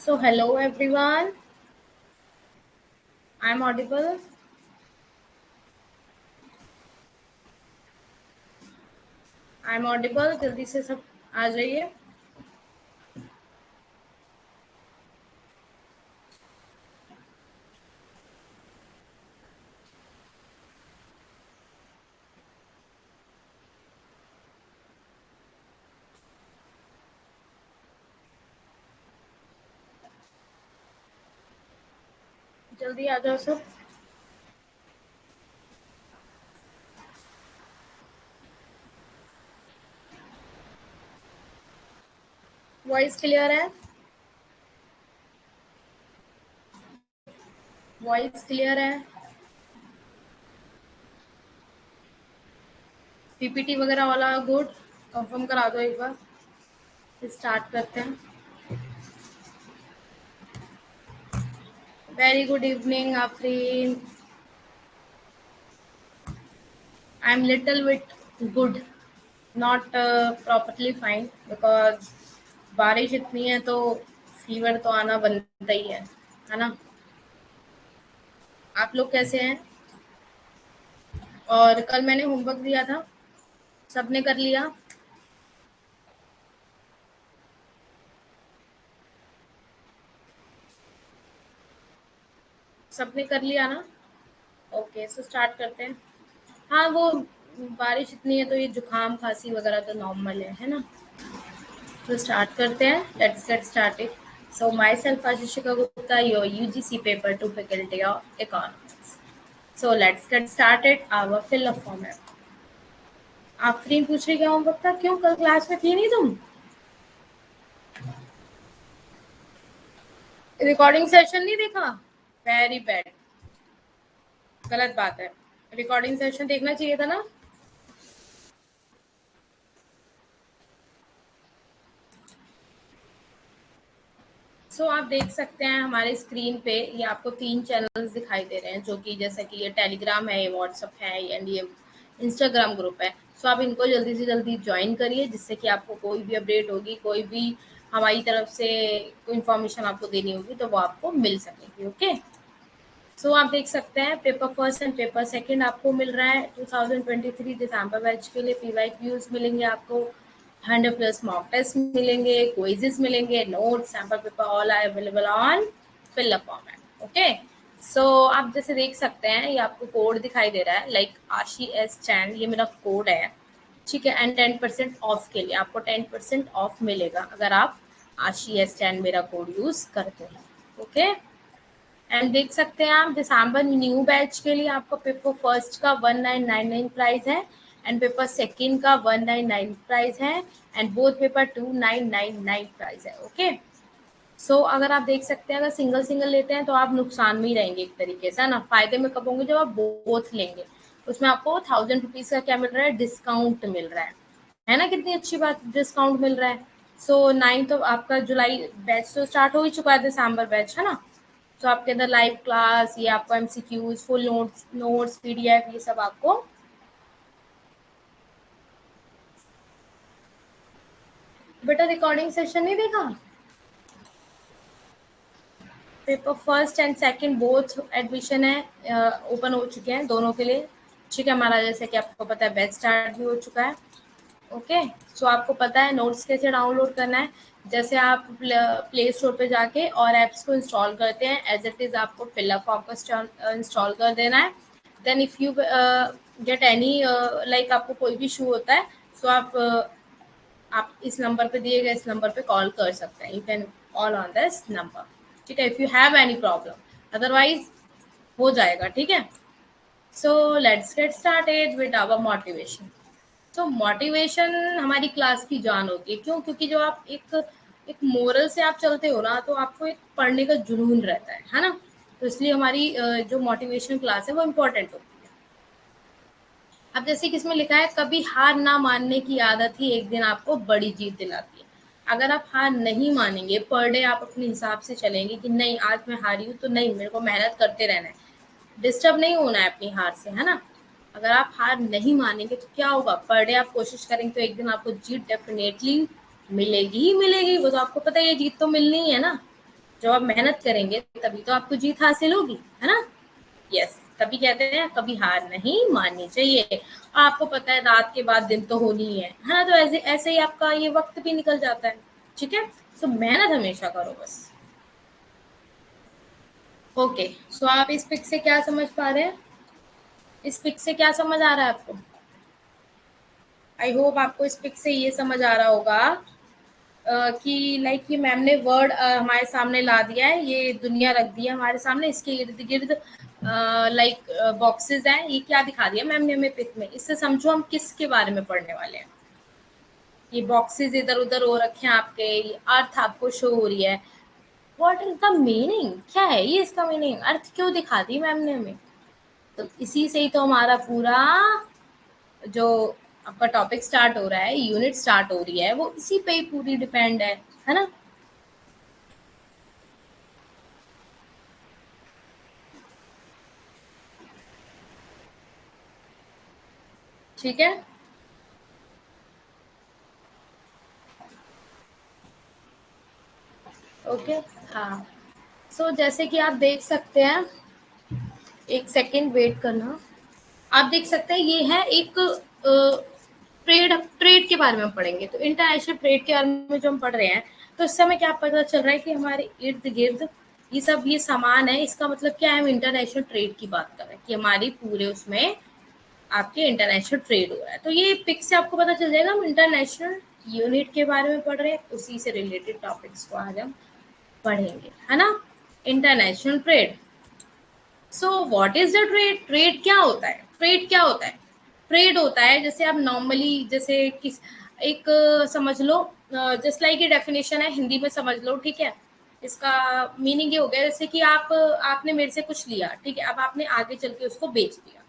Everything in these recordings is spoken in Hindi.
So, hello everyone. I'm audible. I'm audible. जल्दी से सब आ जाइए. जल्दी आ जाओ सब. वॉइस क्लियर है? वॉइस क्लियर है? पीपीटी वगैरह वाला गुड. कंफर्म करा दो एक बार. स्टार्ट करते हैं. Very good evening Afreen. I am little bit good. Not properly fine because बारिश इतनी है तो फीवर तो आना बनता ही है ना. आप लोग कैसे हैं? और कल मैंने होमवर्क दिया था, सबने कर लिया? सबने कर लिया ना? ओके, सो स्टार्ट करते हैं. हाँ, वो बारिश इतनी है तो ये जुकाम खांसी वगैरह तो नॉर्मल है ना. तो स्टार्ट करते हैं. Let's get started. So my self आशिशिका Gupta, your UGC paper 2 faculty of economics. So let's get started our fill up format. Afreen पूछ रही क्या होमवर्क था? क्यों, कल क्लास में थी नहीं तुम? रिकॉर्डिंग सेशन नहीं देखा? Very bad. गलत बात है. रिकॉर्डिंग सेशन देखना चाहिए था ना. आप देख सकते हैं हमारे स्क्रीन पे ये आपको 3 चैनल्स दिखाई दे रहे हैं, जो कि जैसे कि ये टेलीग्राम है, ये व्हाट्सअप है एंड ये इंस्टाग्राम ग्रुप है. आप इनको जल्दी से जल्दी ज्वाइन करिए, जिससे कि आपको कोई भी अपडेट होगी, कोई भी हमारी तरफ से कोई इन्फॉर्मेशन आपको देनी होगी तो वो आपको मिल सकेगी. ओके. आप देख सकते हैं paper first and paper second आपको मिल रहा है 2023 दिसंबर बैच के लिए. पीवाईक्यूज मिलेंगे आपको, 100 प्लस मॉक टेस्ट मिलेंगे, क्विजेस मिलेंगे, notes, sample paper, all are available on fill up format. Okay. आप जैसे देख सकते हैं ये आपको कोड दिखाई दे रहा है, लाइक आशी एस चैन, ये मेरा कोड है. ठीक है. एंड 10% ऑफ के लिए आपको 10% ऑफ मिलेगा अगर आप आशी एस चैन मेरा कोड यूज करते हैं. ओके. एंड देख सकते हैं आप दिसंबर न्यू बैच के लिए आपका पेपर फर्स्ट का 1999 प्राइस है एंड पेपर सेकंड का 199 प्राइस है एंड बोथ पेपर 2999 प्राइस है. ओके. अगर आप देख सकते हैं, अगर सिंगल सिंगल लेते हैं तो आप नुकसान में ही रहेंगे एक तरीके से, है ना. फायदे में कब होंगे? जब आप बोथ लेंगे. उसमें आपको 1000 रुपीज का क्या मिल रहा है? डिस्काउंट मिल रहा है ना. कितनी अच्छी बात, डिस्काउंट मिल रहा है. 9 तो आपका जुलाई बैच तो स्टार्ट हो ही चुका है, दिसंबर बैच, है ना. आपके अंदर लाइव क्लास, ये आपको एमसीक्यूज, फुल नोट्स पीडीएफ, ये सब आपको. बेटा रिकॉर्डिंग सेशन नहीं देखा? Paper first and second both admission है, ओपन हो चुके हैं दोनों के लिए. ठीक है. हमारा जैसे कि आपको पता है बैच स्टार्ट भी हो चुका है. ओके. आपको पता है नोट्स कैसे डाउनलोड करना है. जैसे आप प्ले स्टोर पे जाके और ऐप्स को इंस्टॉल करते हैं, एज इट इज आपको फिलअप फॉर्म को इंस्टॉल कर देना है. Then if you get any, like आपको कोई भी इशू होता है, आप इस नंबर पे दिए गए इस नंबर पे कॉल कर सकते हैं. You can call on this number. ठीक है. If you have any problem, otherwise हो जाएगा. ठीक है. Let's get started with our motivation. Motivation हमारी क्लास की जान होती है. क्यों? क्योंकि जो आप एक मोरल से आप चलते हो ना, तो आपको एक पढ़ने का जुनून रहता है ना. तो इसलिए हमारी जो मोटिवेशन क्लास है वो इम्पोर्टेंट होती है. अब जैसे कि इसमें लिखा है, कभी हार ना मानने की आदत ही एक दिन आपको बड़ी जीत दिलाती है. अगर आप हार नहीं मानेंगे, पर डे आप अपने हिसाब से चलेंगे कि नहीं आज मैं हारी हूँ तो नहीं, मेरे को मेहनत करते रहना है, डिस्टर्ब नहीं होना है अपनी हार से, है ना. अगर आप हार नहीं मानेंगे तो क्या होगा? पर डे आप कोशिश करेंगे तो एक दिन आपको जीत डेफिनेटली मिलेगी ही मिलेगी. वो तो आपको पता है, ये जीत तो मिलनी ही है ना. जब आप मेहनत करेंगे तभी तो आपको जीत हासिल होगी, है ना। यस, तभी कहते हैं कभी हार नहीं माननी चाहिए। आपको पता है रात के बाद दिन तो होनी ही है ना, तो ऐसे ऐसे ही आपका ये वक्त भी निकल जाता है। ठीक है, सो मेहनत हमेशा करो बस। ओके, सो आप इस पिक से क्या समझ पा रहे हैं? इस पिक से क्या समझ आ रहा है आपको? आई होप आपको इस पिक से ये समझ आ रहा होगा कि लाइक ये मैम ने वर्ड हमारे सामने ला दिया है, ये दुनिया रख दी है हमारे सामने, इसके इर्द गिर्द लाइक बॉक्सेस हैं, ये क्या दिखा दिया मैम ने हमें पिक में। इससे समझो हम किसके बारे में पढ़ने वाले हैं। ये बॉक्सेस इधर उधर हो रखे हैं आपके, ये अर्थ आपको शो हो रही है। व्हाट इज द मीनिंग, क्या है ये, इसका मीनिंग, अर्थ क्यों दिखा दी मैम ने हमें? तो इसी से ही तो हमारा पूरा जो आपका टॉपिक स्टार्ट हो रहा है, यूनिट स्टार्ट हो रही है, वो इसी पे ही पूरी डिपेंड है ना। ठीक है, ओके। हाँ, सो जैसे कि आप देख सकते हैं, एक सेकेंड वेट करना। आप देख सकते हैं ये है एक ट्रेड, ट्रेड के बारे में हम पढ़ेंगे। तो इंटरनेशनल ट्रेड के बारे में जो हम पढ़ रहे हैं, तो इस समय क्या पता चल रहा है कि हमारे इर्द गिर्द ये सब ये सामान है, इसका मतलब क्या है, हम इंटरनेशनल ट्रेड की बात कर रहे हैं कि हमारी पूरे उसमें आपके इंटरनेशनल ट्रेड हो रहा है। तो ये पिक से आपको पता चल जाएगा हम इंटरनेशनल यूनिट के बारे में पढ़ रहे हैं, उसी से रिलेटेड टॉपिक्स को आज हम पढ़ेंगे, है ना। International trade. So what is the trade? Trade क्या होता है? ट्रेड क्या होता है? ट्रेड होता है, जैसे आप नॉर्मली जैसे किस एक समझ लो, जस्ट लाइक ये डेफिनेशन है हिंदी में, समझ लो, ठीक है। इसका मीनिंग ये हो गया जैसे कि आपने मेरे से कुछ लिया, ठीक है, अब आपने आगे चल के उसको बेच दिया,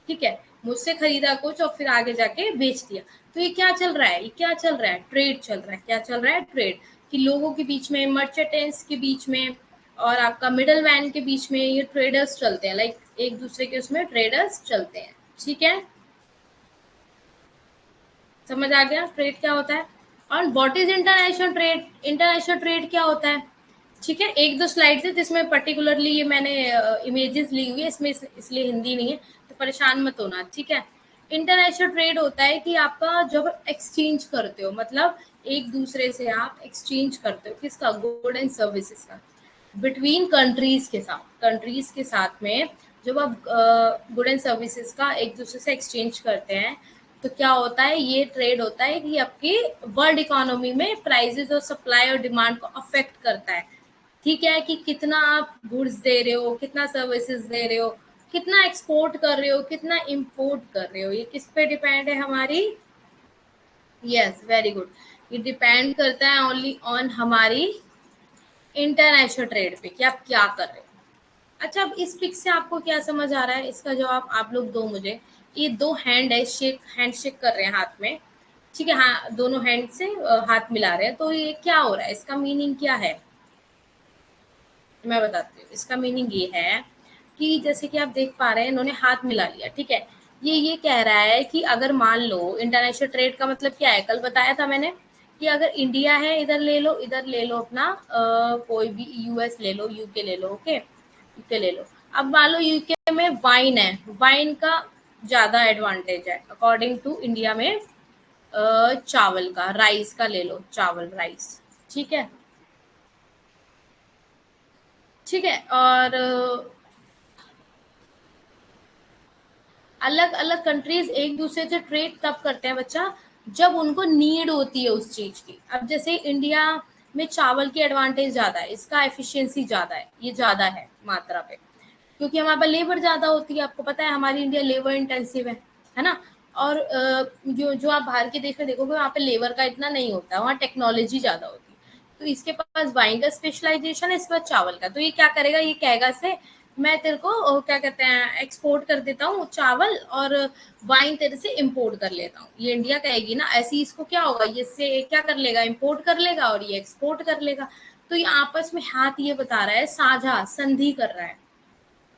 ठीक है, मुझसे खरीदा कुछ और फिर आगे जाके बेच दिया। तो ये क्या चल रहा है? ये क्या चल रहा है? ट्रेड चल रहा है। क्या चल रहा है? ट्रेड। कि लोगों के बीच में, मर्चेंटेंट्स के बीच में और आपका मिडल मैन के बीच में ये ट्रेडर्स चलते हैं, लाइक एक दूसरे के उसमें ट्रेडर्स चलते हैं। ठीक है, समझ आ गया ट्रेड क्या होता है। और what is international trade? International trade क्या होता है? ठीक है, एक दो स्लाइड्स है जिसमें पर्टिकुलरली ये मैंने इमेजेस ली हुई है इसमें, इसलिए हिंदी नहीं है, तो परेशान मत होना, ठीक है। इंटरनेशनल ट्रेड होता है कि आपका जब एक्सचेंज करते हो, मतलब एक दूसरे से आप एक्सचेंज करते हो, किसका? गुड एंड सर्विसेज का, बिटवीन कंट्रीज के साथ, कंट्रीज के साथ में जब आप गुड एंड सर्विसेज का एक दूसरे से एक्सचेंज करते हैं, तो क्या होता है? ये ट्रेड होता है कि आपकी वर्ल्ड इकोनॉमी में प्राइसेस और सप्लाई और डिमांड को अफेक्ट करता है। ठीक है, कि कितना आप गुड्स दे रहे हो, कितना सर्विसेज दे रहे हो, कितना एक्सपोर्ट कर रहे हो, कितना इंपोर्ट कर रहे हो, ये किस पे डिपेंड है हमारी? Yes, very good. ये डिपेंड करता है ओनली ऑन हमारी इंटरनेशनल ट्रेड पे कि आप क्या कर रहे हो। अच्छा, अब इस पिक से आपको क्या समझ आ रहा है? इसका जवाब आप लोग दो मुझे। ये दो हैंड है, शेक, हैंड शेक कर रहे हैं हाथ में, ठीक है, हाँ, दोनों हैंड से हाथ मिला रहे हैं, तो ये क्या हो रहा है? इसका मीनिंग क्या है? मैं बताती हूँ। इसका मीनिंग ये है कि जैसे कि आप देख पा रहे हैं, इन्होंने हाथ मिला लिया, ठीक है। ये कह रहा है कि अगर मान लो, इंटरनेशनल ट्रेड का मतलब क्या है, कल बताया था मैंने कि अगर इंडिया है, इधर ले लो, इधर ले लो अपना कोई भी, यूएस ले लो, यूके ले लो, ओके, यूके ले लो। अब मान लो यूके में वाइन है, वाइन का ज्यादा एडवांटेज है अकॉर्डिंग टू इंडिया में चावल का, राइस का ले लो, चावल, राइस, ठीक है, ठीक है। और अलग अलग कंट्रीज एक दूसरे से ट्रेड तब करते हैं बच्चा, जब उनको नीड होती है उस चीज की। अब जैसे इंडिया में चावल की एडवांटेज ज्यादा है, इसका एफिशिएंसी ज्यादा है, ये ज्यादा है मात्रा पे, क्योंकि हमारे पास लेबर ज्यादा होती है। आपको पता है हमारी इंडिया लेबर इंटेंसिव है ना। और जो जो आप बाहर के देश में देखोगे, वहाँ पे लेबर का इतना नहीं होता, वहाँ टेक्नोलॉजी ज्यादा होती है। तो इसके पास वाइन का स्पेशलाइजेशन है, इस बार चावल का। तो ये क्या करेगा? ये कहेगा से मैं तेरे को क्या कहते हैं, एक्सपोर्ट कर देता हूँ चावल, और वाइन तेरे से इम्पोर्ट कर लेता हूँ। ये इंडिया कहेगी ना, ऐसे ही इसको क्या होगा, ये से क्या कर लेगा, इम्पोर्ट कर लेगा और ये एक्सपोर्ट कर लेगा। तो ये आपस में हाथ ये बता रहा है, साझा संधि कर रहा है।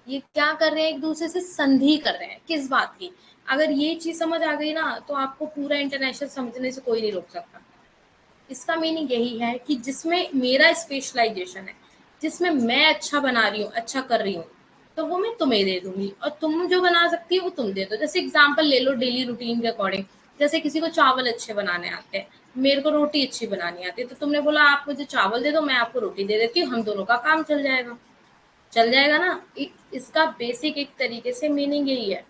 ये क्या कर रहे हैं? एक दूसरे से संधि कर रहे हैं, किस बात की? अगर ये चीज समझ आ गई ना, तो आपको पूरा इंटरनेशनल समझने से कोई नहीं रोक सकता। इसका मीनिंग यही है कि जिसमें मेरा स्पेशलाइजेशन है, जिसमें मैं अच्छा बना रही हूँ, अच्छा कर रही हूँ, तो वो मैं तुम्हें दे दूंगी, और तुम जो बना सकती हो वो तुम दे दो। जैसे एग्जाम्पल ले लो डेली रूटीन के अकॉर्डिंग। जैसे किसी को चावल अच्छे बनाने आते हैं, मेरे को रोटी अच्छी बनानी आती है, तो तुमने बोला आप मुझे चावल दे दो, मैं आपको रोटी दे देती हूँ, हम दोनों का काम चल जाएगा। चल जाएगा ना। इसका बेसिक एक तरीके से मीनिंग यही है।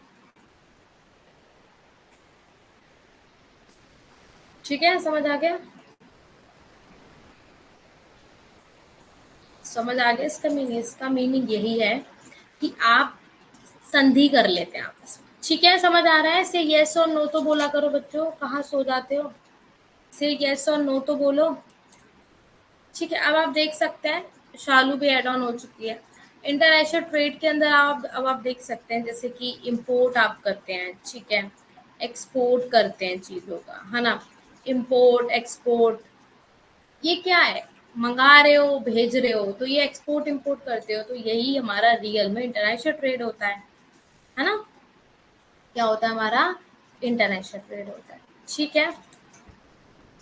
ठीक है, समझ आ गया? समझ आ गया इसका मीनिंग? इसका मीनिंग यही है कि आप संधि कर लेते हैं आपस में। ठीक है, समझ आ रहा है? से यस और नो तो बोला करो बच्चों, कहाँ सो जाते हो? से यस और नो तो बोलो। ठीक है, अब आप देख सकते हैं शालू भी एड ऑन हो चुकी है। इंटरनेशनल ट्रेड के अंदर आप अब आप देख सकते हैं जैसे कि इंपोर्ट आप करते हैं, ठीक है, एक्सपोर्ट करते हैं चीज़ों का, है ना? इंपोर्ट एक्सपोर्ट, ये क्या है? मंगा रहे हो, भेज रहे हो, तो ये एक्सपोर्ट इंपोर्ट करते हो, तो यही हमारा रियल में इंटरनेशनल ट्रेड होता है ना? क्या होता है हमारा? इंटरनेशनल ट्रेड होता है। ठीक है।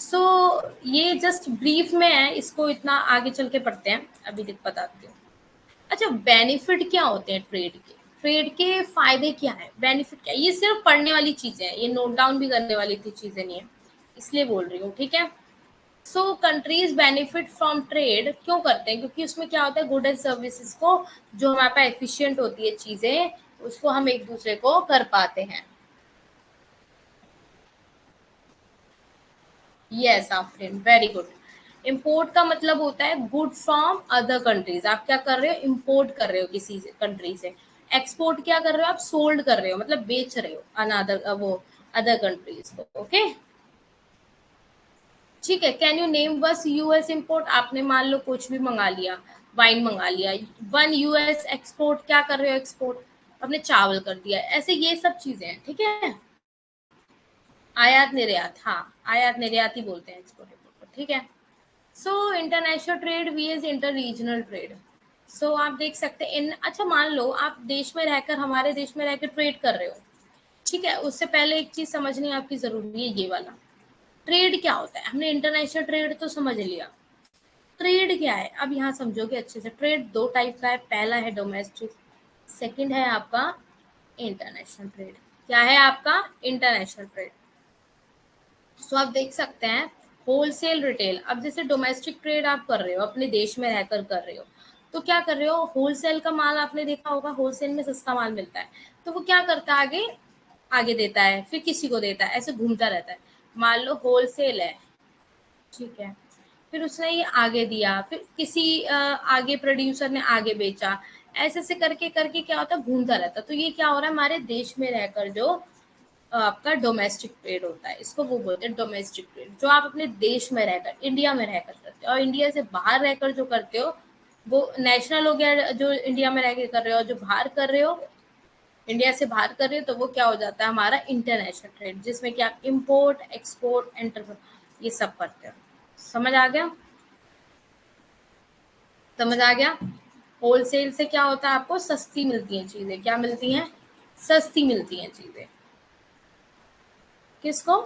सो ये जस्ट ब्रीफ में है, इसको इतना आगे चल के पढ़ते हैं, अभी तक बताती हूँ। अच्छा, बेनिफिट क्या होते हैं ट्रेड के? ट्रेड के फायदे क्या है, बेनिफिट क्या है? ये सिर्फ पढ़ने वाली चीजें हैं, ये नोट डाउन भी करने वाली थी चीजें नहीं है, इसलिए बोल रही हूँ। ठीक है। सो कंट्रीज बेनिफिट फ्रॉम ट्रेड क्यों करते हैं? क्योंकि उसमें क्या होता है, गुड एंड सर्विसेज को, जो हमारे पास एफिशिएंट होती है चीजें, उसको हम एक दूसरे को कर पाते हैं। Yes Afreen, very good. Import का मतलब होता है गुड फ्रॉम अदर कंट्रीज। आप क्या कर रहे हो? इम्पोर्ट कर रहे हो किसी कंट्री से। एक्सपोर्ट क्या कर रहे हो? आप सोल्ड कर रहे हो, मतलब बेच रहे हो अनदर वो अदर कंट्रीज को। ओके, ठीक है। कैन यू नेम बस यूएस इम्पोर्ट? आपने मान लो कुछ भी मंगा लिया, वाइन मंगा लिया, वन यूएस एक्सपोर्ट क्या कर रहे हो? एक्सपोर्ट अपने चावल कर दिया। ऐसे ये सब चीजें हैं। ठीक है, आयात निर्यात, हाँ, आयात निर्यात ही बोलते हैं एक्सपोर्ट इम्पोर्ट को। ठीक है। So international trade we is inter regional trade. सो आप देख सकते हैं इन, अच्छा मान लो आप देश में रहकर, हमारे देश में रहकर ट्रेड कर रहे हो, ठीक है, उससे पहले एक चीज समझनी आपकी जरूरी है, ये वाला ट्रेड क्या होता है। हमने इंटरनेशनल ट्रेड तो समझ लिया, ट्रेड क्या है अब यहाँ समझोगे अच्छे से। ट्रेड दो टाइप का है, पहला है डोमेस्टिक, सेकंड है आपका इंटरनेशनल ट्रेड। क्या है आपका? International trade. सो आप देख सकते हैं होलसेल रिटेल। अब जैसे डोमेस्टिक ट्रेड आप कर रहे हो, अपने देश में रहकर कर रहे हो, तो क्या कर रहे हो? होलसेल का माल आपने देखा होगा, होलसेल में सस्ता माल मिलता है, तो वो क्या करता है? आगे आगे देता है, फिर किसी को देता है, ऐसे घूमता रहता है। मान लो होलसेल है, ठीक है, फिर उसने ये आगे दिया, फिर किसी आगे प्रोड्यूसर ने आगे बेचा, ऐसे ऐसे करके करके क्या होता है? घूमता रहता है। तो ये क्या हो रहा है? हमारे देश में रहकर जो आपका डोमेस्टिक ट्रेड होता है, इसको वो बोलते हैं डोमेस्टिक ट्रेड, जो आप अपने देश में रहकर, इंडिया में रहकर करते हो। और इंडिया से बाहर रहकर जो करते हो वो नेशनल हो गया, जो इंडिया में रह के कर रहे हो। जो बाहर कर रहे हो, इंडिया से बाहर कर रहे हो, तो वो क्या हो जाता है? हमारा इंटरनेशनल ट्रेड, जिसमें कि आप इम्पोर्ट एक्सपोर्ट एंटर ये सब करते हो। समझ आ गया? समझ आ गया? होलसेल से क्या होता है? आपको सस्ती मिलती हैं चीजें। क्या मिलती हैं? सस्ती मिलती हैं चीजें। किसको?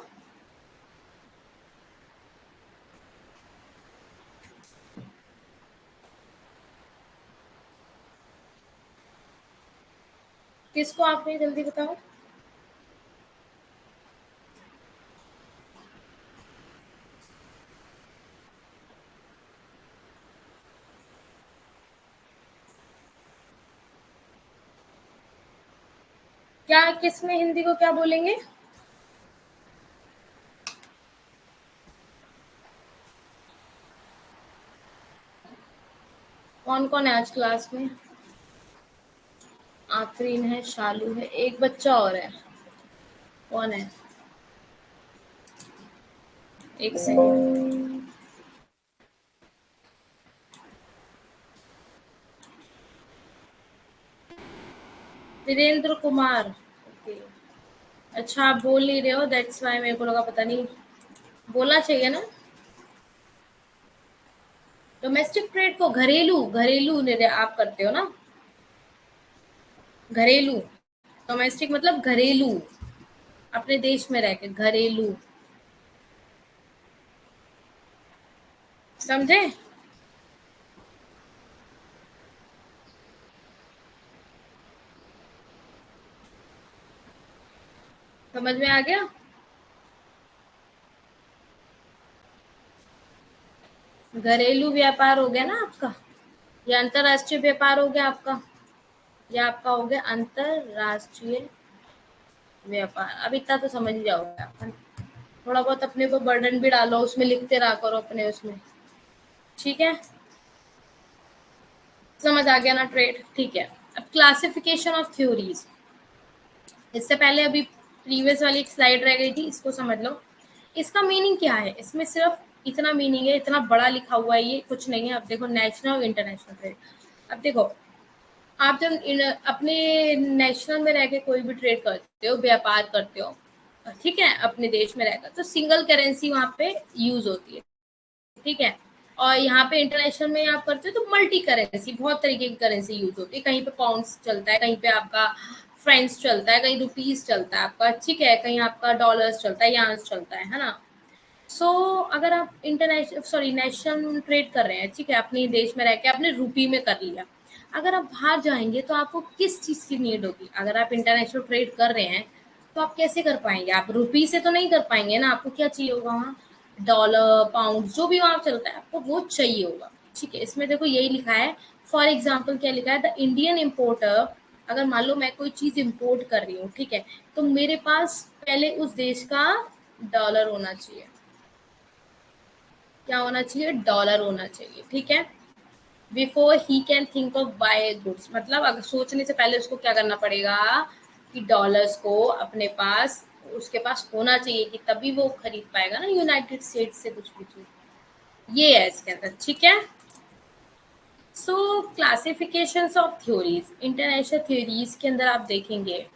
किसको? आपने जल्दी बताओ। क्या किसमें हिंदी को क्या बोलेंगे? कौन कौन है आज क्लास में? आफरीन है, शालू है, एक बच्चा और है। कौन है? एक सेकंड। वीरेंद्र कुमार। ओके। अच्छा, आप बोल नहीं रहे हो, दैट्स वाई मेरे को लगा पता नहीं। बोलना चाहिए ना। डोमेस्टिक ट्रेड को घरेलू घरेलू आप करते हो ना? घरेलू। डोमेस्टिक मतलब घरेलू, अपने देश में रह के घरेलू। समझे? समझ में आ गया? घरेलू व्यापार हो गया ना आपका, या अंतरराष्ट्रीय व्यापार हो गया आपका, या आपका हो गया अंतरराष्ट्रीय व्यापार। अब इतना तो समझ ही जाओगे अपन। थोड़ा बहुत अपने को बर्डन भी डालो, उसमें लिखते रहा करो अपने उसमें। ठीक है, समझ आ गया ना ट्रेड? ठीक है। अब क्लासिफिकेशन ऑफ थ्योरीज, इससे पहले अभी प्रीवियस वाली एक स्लाइड रह गई थी, इसको समझ लो। इसका मीनिंग क्या है, इसमें सिर्फ इतना मीनिंग है, इतना बड़ा लिखा हुआ है, ये कुछ नहीं है। अब देखो नेशनल और इंटरनेशनल ट्रेड। अब देखो, आप जब अपने नेशनल में रह के कोई भी ट्रेड करते हो, व्यापार करते हो, ठीक है, अपने देश में रहकर, तो सिंगल करेंसी वहाँ पे यूज होती है, ठीक है। और यहाँ पे इंटरनेशनल में आप करते हो तो मल्टी करेंसी, बहुत तरीके की करेंसी यूज होती है। कहीं पे पाउंड्स चलता है, कहीं पे आपका फ्रेंच चलता है, कहीं रुपीज चलता है आपका, ठीक है, कहीं आपका डॉलर्स चलता है, यान्स चलता है ना। सो अगर आप इंटरनेशनल सॉरी नेशनल ट्रेड कर रहे हैं, ठीक है, अपने देश में रह के आपने रुपी में कर लिया। अगर आप बाहर जाएंगे तो आपको किस चीज़ की नीड होगी? अगर आप इंटरनेशनल ट्रेड कर रहे हैं तो आप कैसे कर पाएंगे? आप रुपी से तो नहीं कर पाएंगे ना, आपको क्या चाहिए होगा वहाँ? डॉलर, पाउंड, जो भी वहाँ चलता है आपको वो चाहिए होगा, ठीक है। इसमें देखो यही लिखा है, फॉर एग्जाम्पल क्या लिखा है, द इंडियन इम्पोर्टर। अगर मान लो मैं कोई चीज़ इम्पोर्ट कर रही हूँ, ठीक है, तो मेरे पास पहले उस देश का डॉलर होना चाहिए। क्या होना चाहिए? डॉलर होना चाहिए, ठीक है। Before he can think of buy goods, मतलब अगर सोचने से पहले उसको क्या करना पड़ेगा कि डॉलर्स को अपने पास, उसके पास होना चाहिए, कि तभी वो खरीद पाएगा ना यूनाइटेड स्टेट्स से कुछ भी चीज। ये है इसके अंदर, ठीक है। सो classifications of theories, international theories के अंदर आप देखेंगे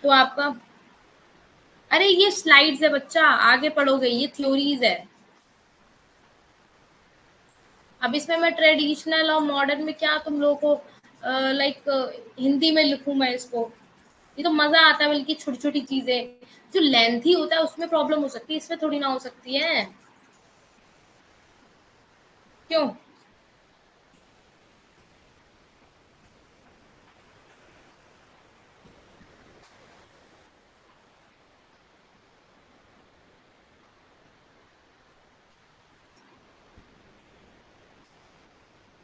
तो आपका, अरे ये स्लाइड्स है बच्चा, आगे पढ़ोगे, ये थ्योरीज है। अब इसमें मैं ट्रेडिशनल और मॉडर्न में क्या तुम लोगों को लाइक हिंदी में लिखूं मैं इसको? ये तो मजा आता है, बल्कि छोटी छोटी चीजें जो लेंथी होता है उसमें प्रॉब्लम हो सकती है, इसमें थोड़ी ना हो सकती है। क्यों?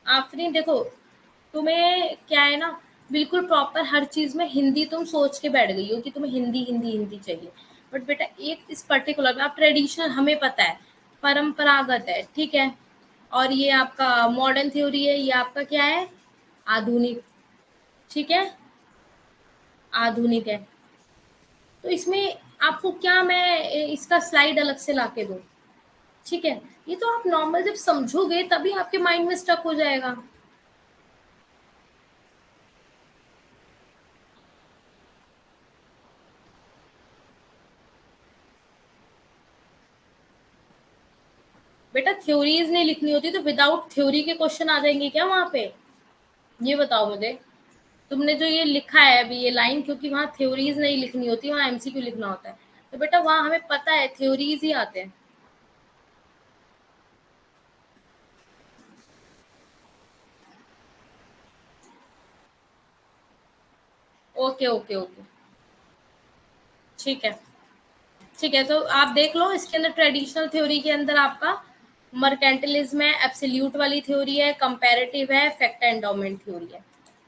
आफरीन देखो, तुम्हें क्या है ना, बिल्कुल प्रॉपर हर चीज में हिंदी तुम सोच के बैठ गई हो कि तुम्हें हिंदी हिंदी हिंदी चाहिए। बट बेटा एक इस पर्टिकुलर में, आप ट्रेडिशनल हमें पता है, परंपरागत है, ठीक है, और ये आपका मॉडर्न थ्योरी है, ये आपका क्या है? आधुनिक, ठीक है, आधुनिक है। तो इसमें आपको क्या मैं इसका स्लाइड अलग से लाके दूं? ठीक है, ये तो आप नॉर्मल जब समझोगे तभी आपके माइंड में स्टक हो जाएगा। बेटा थ्योरीज नहीं लिखनी होती तो विदाउट थ्योरी के क्वेश्चन आ जाएंगे क्या वहां पे? ये बताओ मुझे। तुमने जो ये लिखा है अभी ये लाइन, क्योंकि वहां थ्योरीज नहीं लिखनी होती, वहां एमसीक्यू लिखना होता है। तो बेटा वहां हमें पता है थ्योरीज ही आते हैं। ओके ओके ओके, ठीक है। ठीक है, तो आप देख लो इसके अंदर ट्रेडिशनल थ्योरी के अंदर आपका मर्केंटिलिज्म है, एब्सोल्यूट वाली थ्योरी है, कंपैरेटिव है, फैक्ट एंडोमेंट थ्योरी है।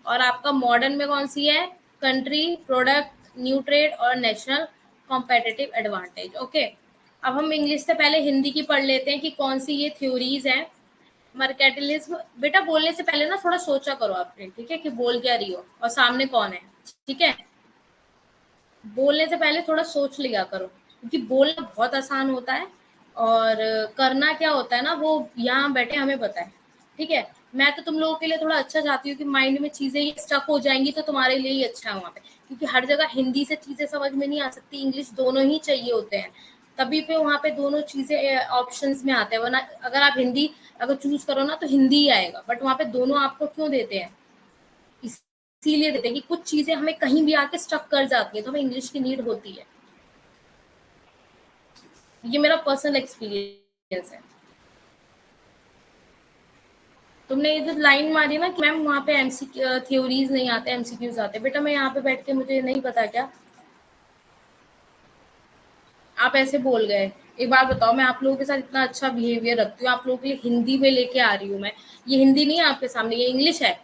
और आपका मॉडर्न में कौन सी है? कंट्री, प्रोडक्ट, न्यू ट्रेड और नेशनल कॉम्पिटिटिव एडवांटेज। ओके, अब हम इंग्लिश से पहले हिंदी की पढ़ लेते हैं कि कौन सी ये थ्योरीज है। मर्केंटिलिज्म, बेटा बोलने से पहले ना थोड़ा सोचा करो आपने, ठीक है, कि बोल क्या रही हो और सामने कौन है, ठीक है। बोलने से पहले थोड़ा सोच लिया करो, क्योंकि बोलना बहुत आसान होता है और करना क्या होता है ना, वो यहाँ बैठे हमें पता है, ठीक है। मैं तो तुम लोगों के लिए थोड़ा अच्छा चाहती हूँ कि माइंड में चीजें ये स्टक हो जाएंगी तो तुम्हारे लिए ही अच्छा है वहाँ पे, क्योंकि हर जगह हिंदी से चीजें समझ में नहीं आ सकती, इंग्लिश दोनों ही चाहिए होते हैं, तभी पे वहाँ पे दोनों चीजें ऑप्शंस में आते हैं। वरना अगर आप हिंदी अगर चूज करो ना तो हिंदी ही आएगा, बट वहाँ पे दोनों आपको क्यों देते हैं? इसीलिए देते हैं कि कुछ चीजें हमें कहीं भी आके स्टक कर जाती है, तो हमें इंग्लिश की नीड होती है। ये मेरा पर्सनल एक्सपीरियंस है। तुमने ये जो लाइन मारी ना कि मैम वहाँ पे एमसी थ्योरीज नहीं आते, एमसीक्यूज आते, बेटा मैं यहाँ पे बैठ के मुझे नहीं पता क्या? आप ऐसे बोल गए। एक बात बताओ, मैं आप लोगों के साथ इतना अच्छा बिहेवियर रखती हूँ, आप लोगों के लिए हिंदी में लेके आ रही हूँ मैं। ये हिंदी नहीं है आपके सामने, ये इंग्लिश है।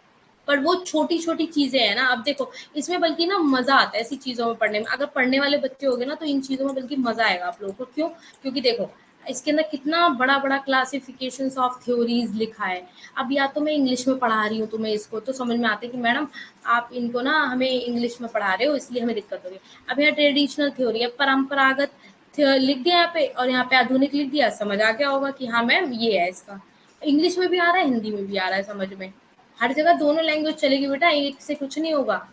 पर वो छोटी छोटी चीजें हैं ना, अब देखो इसमें बल्कि ना मजा आता है ऐसी चीजों में पढ़ने में। अगर पढ़ने वाले बच्चे होंगे ना तो इन चीजों में बल्कि मजा आएगा आप लोगों को। क्यों? क्योंकि देखो इसके अंदर कितना बड़ा बड़ा क्लासिफिकेशन ऑफ थ्योरीज लिखा है। अब या तो मैं इंग्लिश में पढ़ा रही हूँ तुम्हें, इसको तो समझ में आता है कि मैडम आप इनको ना हमें इंग्लिश में पढ़ा रहे हो इसलिए हमें दिक्कत हो रही है। अब यहाँ ट्रेडिशनल थ्योरी है, परंपरागत लिख दिया यहाँ पे, और यहाँ पे आधुनिक लिख दिया, समझ आ गया होगा कि हाँ मैम ये है इसका। इंग्लिश में भी आ रहा है, हिंदी में भी आ रहा है समझ में। हर जगह दोनों लैंग्वेज चलेगी बेटा, एक से कुछ नहीं होगा।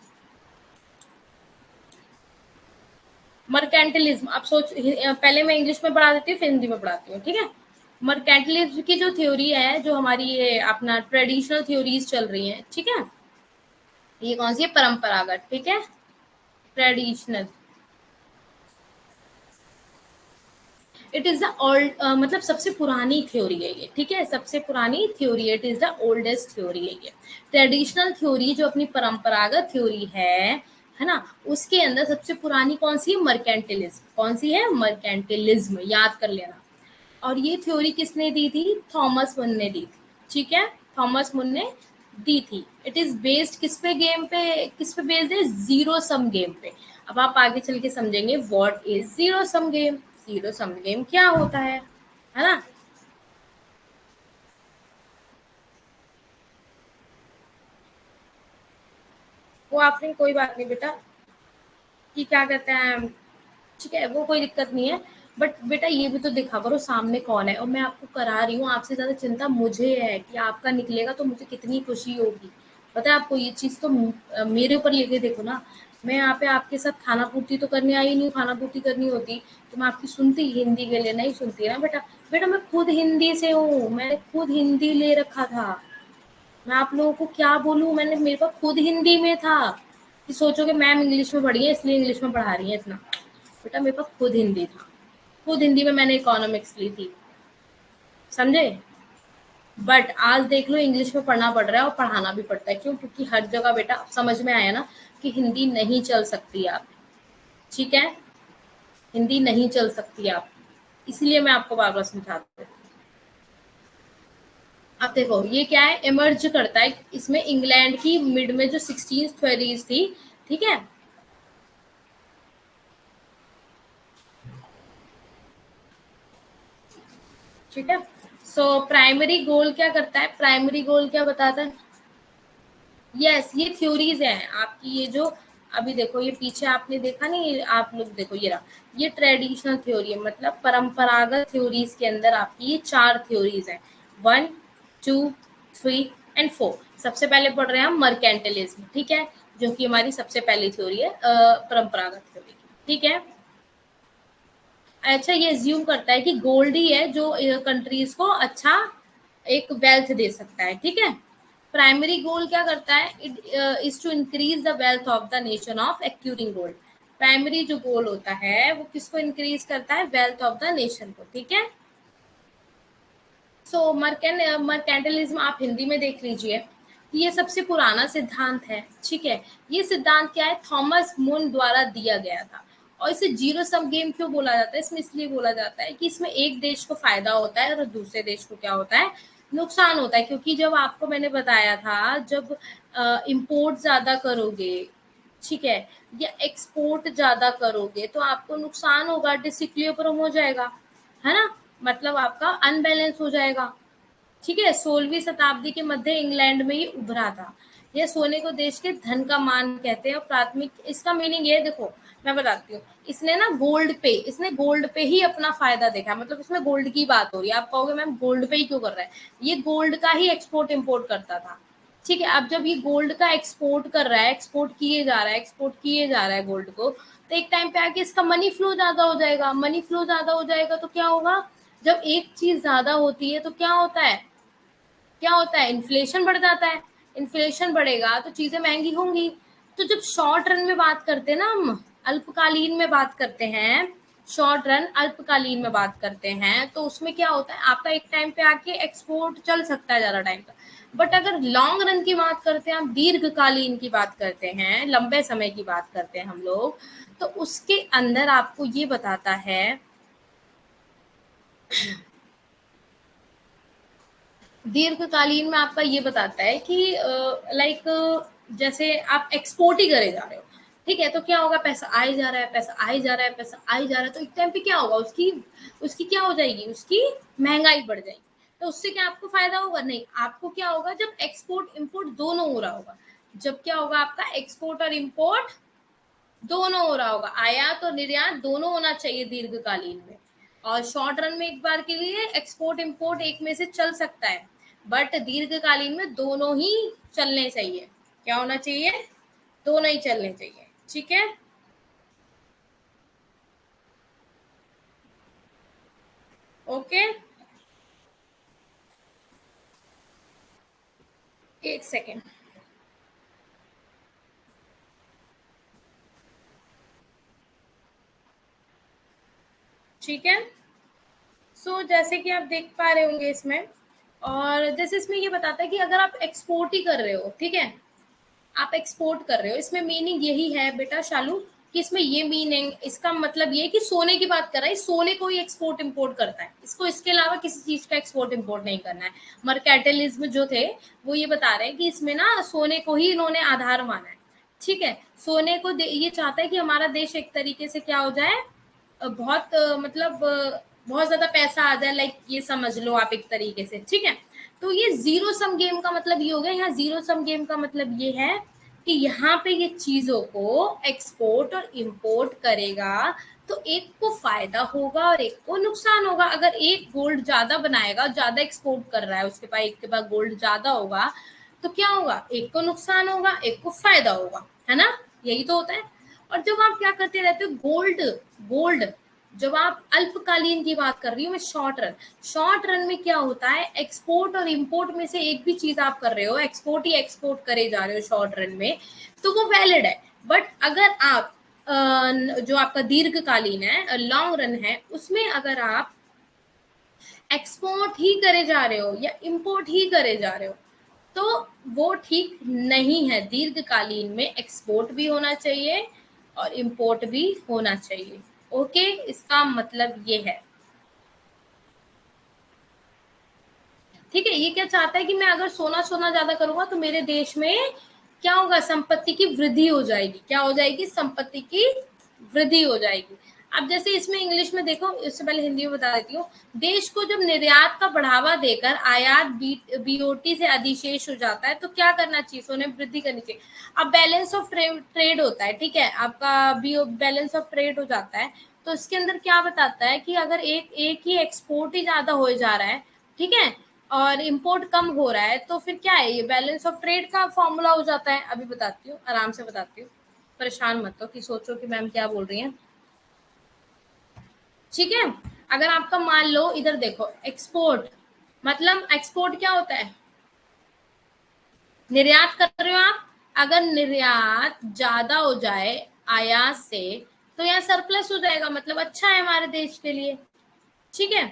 मर्केंटिलिज्म, आप सोच, पहले मैं इंग्लिश में पढ़ा देती हूँ फिर हिंदी में पढ़ाती हूँ, ठीक है। मर्केंटिलिज्म की जो थ्योरी है, जो हमारी ये अपना ट्रेडिशनल थ्योरीज चल रही हैं, ठीक है। ये कौन सी है? परंपरागत, ठीक है। Traditional, it is the old, मतलब सबसे पुरानी थ्योरी है ये, ठीक है। सबसे पुरानी थ्योरी है, it is the oldest theory है ये। ट्रेडिशनल थ्योरी जो अपनी परंपरागत थ्योरी है ना, उसके अंदर सबसे पुरानी कौन सी है? मर्केंटिलिज्म। कौन सी है? मर्केंटिलिज्म, याद कर लेना। और ये थ्योरी किसने दी थी? थॉमस मुन ने दी थी, ठीक है। थॉमस मुन ने दी थी। इट इज बेस्ड किस पे? गेम पे। किस पे बेस्ड है? जीरो सम गेम पे। अब आप आगे चल के समझेंगे what is zero sum game. Zero sum game क्या होता है ना। वो आपने, कोई बात नहीं बेटा, कि क्या कहते हैं, ठीक है, वो कोई दिक्कत नहीं है। बट बेटा ये भी तो दिखा करो सामने कौन है, और मैं आपको करा रही हूँ। आपसे ज्यादा चिंता मुझे है कि आपका निकलेगा तो मुझे कितनी खुशी होगी। पता है आपको, ये चीज तो मेरे ऊपर लेके देखो ना। मैं यहाँ पे आपके साथ खाना पूर्ति तो करने आई नहीं हूँ, खाना पूर्ति करनी होती तो मैं आपकी सुनती हिंदी के लिए, नहीं सुनती ना बेटा। बेटा मैं खुद हिंदी से हूँ, मैंने खुद हिंदी ले रखा था। मैं आप लोगों को क्या बोलूँ, मैंने, मेरे पास खुद हिंदी में था। कि सोचोगे मैम इंग्लिश में पढ़ी है इसलिए इंग्लिश में पढ़ा रही है इतना। बेटा मेरे पास खुद हिंदी था, खुद हिंदी में मैंने इकोनॉमिक्स ली थी, समझे। बट आज देख लो इंग्लिश में पढ़ना पड़ रहा है और पढ़ाना भी पड़ता है। क्यों? क्योंकि हर जगह बेटा समझ में आया ना कि हिंदी नहीं चल सकती आप, ठीक है। हिंदी नहीं चल सकती आप, इसलिए मैं आपको बार बार समझाती हूँ। अब देखो ये क्या है, इमर्ज करता है इसमें इंग्लैंड की मिड में जो 16 थ्योरीज थी, ठीक है। ठीक है। सो प्राइमरी गोल क्या करता है? प्राइमरी गोल क्या बताता है? यस, ये थ्योरीज हैं आपकी। ये जो अभी देखो, ये पीछे आपने देखा नहीं, आप लोग देखो ये रहा, ये ट्रेडिशनल थ्योरी है, मतलब परंपरागत थ्योरीज के अंदर आपकी ये 4 थ्योरीज हैं। 1, 2, 3 एंड 4। सबसे पहले पढ़ रहे हैं हम मर्केंटिलिज्म, ठीक है, जो कि हमारी सबसे पहली थ्योरी है परंपरागत थ्योरी, ठीक है। अच्छा, ये एज्यूम करता है कि गोल्ड ही है जो कंट्रीज को अच्छा एक वेल्थ दे सकता है, ठीक है। प्राइमरी गोल क्या करता है? It is to increase the wealth of the nation of acquiring gold. Primary जो गोल होता है वो किसको इंक्रीज करता है? वेल्थ ऑफ द नेशन को, ठीक है। सो मर्केंटलिज्म आप हिंदी में देख लीजिए, ये सबसे पुराना सिद्धांत है, ठीक है। ये सिद्धांत क्या है? थॉमस मुन द्वारा दिया गया था। और इसे जीरो सम गेम क्यों बोला जाता है? इसमें इसलिए बोला जाता है कि इसमें एक देश को फायदा होता है और दूसरे देश को क्या होता है? नुकसान होता है। क्योंकि जब आपको मैंने बताया था, जब इम्पोर्ट ज्यादा करोगे, ठीक है, या एक्सपोर्ट ज्यादा करोगे तो आपको नुकसान होगा, डिसिक्लिब्रियम हो जाएगा, है ना। मतलब आपका अनबैलेंस हो जाएगा, ठीक है। 16वीं शताब्दी के मध्य इंग्लैंड में ये उभरा था। यह सोने को देश के धन का मान कहते हैं। और प्राथमिक इसका मीनिंग ये देखो, मैं बताती हूँ। इसने ना गोल्ड पे, इसने गोल्ड पे ही अपना फायदा देखा, मतलब इसमें गोल्ड की बात हो रही है। आप कहोगे मैम गोल्ड पे ही क्यों कर रहा है? ये गोल्ड का ही एक्सपोर्ट इम्पोर्ट करता था, ठीक है। अब जब ये गोल्ड का एक्सपोर्ट कर रहा है, एक्सपोर्ट किए जा रहा है, एक्सपोर्ट किए जा रहा है गोल्ड को, तो एक टाइम पे आके इसका मनी फ्लो ज्यादा हो जाएगा। मनी फ्लो ज्यादा हो जाएगा तो क्या होगा? जब एक चीज ज्यादा होती है तो क्या होता है? क्या होता है? इन्फ्लेशन बढ़ जाता है। इन्फ्लेशन बढ़ेगा तो चीजें महंगी होंगी। तो जब शॉर्ट रन में बात करते हैं ना हम, अल्पकालीन में बात करते हैं, शॉर्ट रन अल्पकालीन में बात करते हैं, तो उसमें क्या होता है? आपका एक टाइम पे आके एक्सपोर्ट चल सकता है ज्यादा टाइम तक। बट अगर लॉन्ग रन की बात करते हैं हम, दीर्घकालीन की बात करते हैं, लंबे समय की बात करते हैं हम लोग, तो उसके अंदर आपको ये बताता है दीर्घकालीन में आपका ये बताता है कि लाइक जैसे आप एक्सपोर्ट ही करे जा रहे हो, ठीक है, तो क्या होगा, पैसा आए जा रहा है, पैसा आए जा रहा है, पैसा आए जा रहा है, तो एक टाइम पे क्या होगा, उसकी उसकी क्या हो जाएगी, उसकी महंगाई बढ़ जाएगी। तो उससे क्या आपको फायदा होगा? नहीं, आपको क्या होगा, जब एक्सपोर्ट इम्पोर्ट दोनों हो रहा होगा, जब क्या होगा, आपका एक्सपोर्ट और इम्पोर्ट दोनों हो रहा होगा, आयात और निर्यात दोनों होना चाहिए दीर्घकालीन में। और शॉर्ट रन में एक बार के लिए एक्सपोर्ट इंपोर्ट एक में से चल सकता है, बट दीर्घकालीन में दोनों ही चलने चाहिए। क्या होना चाहिए? दोनों ही चलने चाहिए। ठीक है, ओके, एक सेकेंड। ठीक है, सो जैसे कि आप देख पा रहे होंगे इसमें, और जैसे इसमें ये बताता है कि अगर आप एक्सपोर्ट ही कर रहे हो, ठीक है, आप एक्सपोर्ट कर रहे हो, इसमें मीनिंग यही है बेटा शालू, कि इसमें ये मीनिंग, इसका मतलब ये कि सोने की बात कर रहा है, सोने को ही एक्सपोर्ट इंपोर्ट करता है, इसको इसके अलावा किसी चीज का एक्सपोर्ट इंपोर्ट नहीं करना है। मर्केंटाइलिज्म जो थे वो ये बता रहे हैं कि इसमें ना सोने को ही इन्होंने आधार माना है। ठीक है, सोने को ये चाहता है कि हमारा देश एक तरीके से क्या हो जाए, बहुत मतलब बहुत ज्यादा पैसा आ जाए, लाइक ये समझ लो आप एक तरीके से। ठीक है, तो ये जीरो सम गेम का मतलब ये हो गया, यहाँ जीरो सम गेम का मतलब ये है कि यहाँ पे ये चीजों को एक्सपोर्ट और इंपोर्ट करेगा, तो एक को फायदा होगा और एक को नुकसान होगा। अगर एक गोल्ड ज्यादा बनाएगा, ज्यादा एक्सपोर्ट कर रहा है, उसके पास, एक के पास गोल्ड ज्यादा होगा, तो क्या होगा, एक को नुकसान होगा, एक को फायदा होगा, है ना? यही तो होता है। और जब आप क्या करते रहते हो, गोल्ड गोल्ड जब आप अल्पकालीन की बात कर रही हूँ मैं, शॉर्ट रन में क्या होता है, एक्सपोर्ट और इंपोर्ट में से एक भी चीज आप कर रहे हो, एक्सपोर्ट ही एक्सपोर्ट करे जा रहे हो शॉर्ट रन में, तो वो वैलिड है। बट अगर आप जो आपका दीर्घकालीन है, लॉन्ग रन है, उसमें अगर आप एक्सपोर्ट ही करे जा रहे हो या इंपोर्ट ही करे जा रहे हो, तो वो ठीक नहीं है। दीर्घकालीन में एक्सपोर्ट भी होना चाहिए और इंपोर्ट भी होना चाहिए। ओके, इसका मतलब ये है। ठीक है, ये क्या चाहता है कि मैं अगर सोना सोना ज्यादा करूंगा तो मेरे देश में क्या होगा, संपत्ति की वृद्धि हो जाएगी। क्या हो जाएगी? संपत्ति की वृद्धि हो जाएगी। अब जैसे इसमें इंग्लिश में देखो, इससे पहले हिंदी में बता देती हूँ। देश को जब निर्यात का बढ़ावा देकर आयात बीओटी से अधिशेष हो जाता है, तो क्या करना चाहिए, सोने में वृद्धि करनी चाहिए। अब बैलेंस ऑफ ट्रेड होता है, ठीक है, आपका बैलेंस ऑफ ट्रेड हो जाता है, तो इसके अंदर क्या बताता है कि अगर एक एक ही एक्सपोर्ट ही ज्यादा हो जा रहा है, ठीक है, और इंपोर्ट कम हो रहा है, तो फिर क्या है, ये बैलेंस ऑफ ट्रेड का फॉर्मूला हो जाता है। अभी बताती हूँ, आराम से बताती हूँ, परेशान मत हो कि सोचो कि मैम क्या बोल रही हैं। ठीक है, अगर आपका मान लो, इधर देखो, एक्सपोर्ट मतलब एक्सपोर्ट क्या होता है, निर्यात कर रहे हो आप, अगर निर्यात ज्यादा हो जाए आयात से, तो यहाँ सरप्लस हो जाएगा, मतलब अच्छा है हमारे देश के लिए। ठीक है,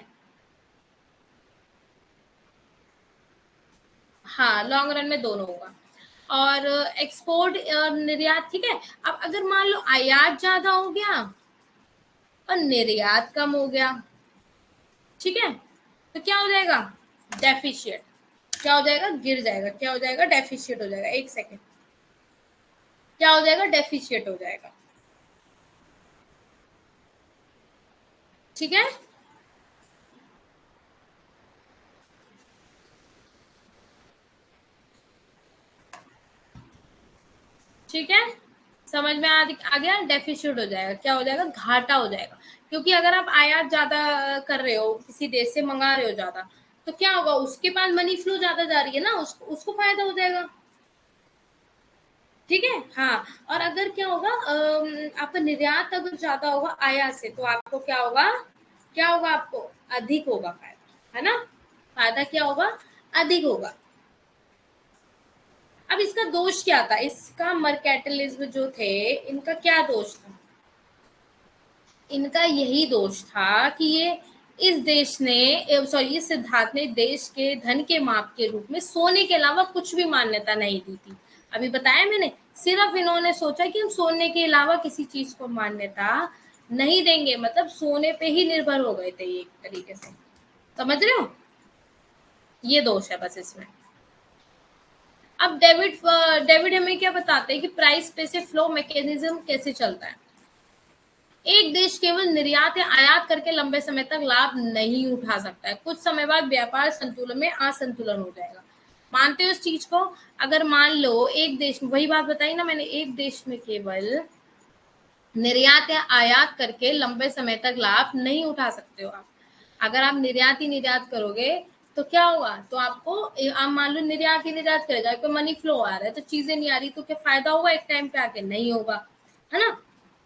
हाँ, लॉन्ग रन में दोनों होगा, और एक्सपोर्ट और निर्यात। ठीक है, अब अगर मान लो आयात ज्यादा हो गया और निर्यात कम हो गया, ठीक है, तो क्या हो जाएगा, डेफिशिएट। क्या हो जाएगा, गिर जाएगा, क्या हो जाएगा, डेफिशिएट हो जाएगा। एक सेकेंड, क्या हो जाएगा, डेफिशिएट हो जाएगा। ठीक है, ठीक है, समझ में आ गया, डेफिशिएट हो जाएगा, क्या हो जाएगा, घाटा हो जाएगा। क्योंकि अगर आप आयात ज्यादा कर रहे हो, किसी देश से मंगा रहे हो ज्यादा, तो क्या होगा, उसके पास मनी फ्लो ज्यादा जा रही है ना, उसको फायदा हो जाएगा। ठीक है, हाँ, और अगर क्या होगा, आपका निर्यात अगर ज्यादा होगा आयात से, तो आपको क्या होगा, क्या होगा, आपको अधिक होगा फायदा, है ना? फायदा क्या होगा, अधिक होगा। अब इसका दोष क्या था, इसका मर्केंटाइलिज्म जो थे, इनका क्या दोष था, इनका यही दोष था कि ये इस देश ने, सॉरी, इस सिद्धांत ने देश के धन के माप के रूप में सोने के अलावा कुछ भी मान्यता नहीं दी थी। अभी बताया मैंने, सिर्फ इन्होंने सोचा कि हम सोने के अलावा किसी चीज को मान्यता नहीं देंगे, मतलब सोने पे ही निर्भर हो गए थे ये एक तरीके से। समझ रहे हो, ये दोष है बस इसमें। अब डेविड हमें क्या बताते हैं कि प्राइस पे से फ्लो मैकेनिज्म कैसे चलता है। एक देश केवल निर्यात या आयात करके लंबे समय तक लाभ नहीं उठा सकता है, कुछ समय बाद व्यापार संतुलन में असंतुलन हो जाएगा। मानते हो इस चीज को? अगर मान लो एक देश में, वही बात बताई ना मैंने, एक देश में केवल निर्यात या आयात करके लंबे समय तक लाभ नहीं उठा सकते हो आप। अगर आप निर्यात ही निर्यात करोगे तो क्या होगा, तो आपको आप मान लो निर्यात ही निर्यात करेगा, तो मनी फ्लो आ रहा है तो चीजें नहीं आ रही, तो क्या फायदा होगा एक टाइम पे आके? नहीं होगा, है ना।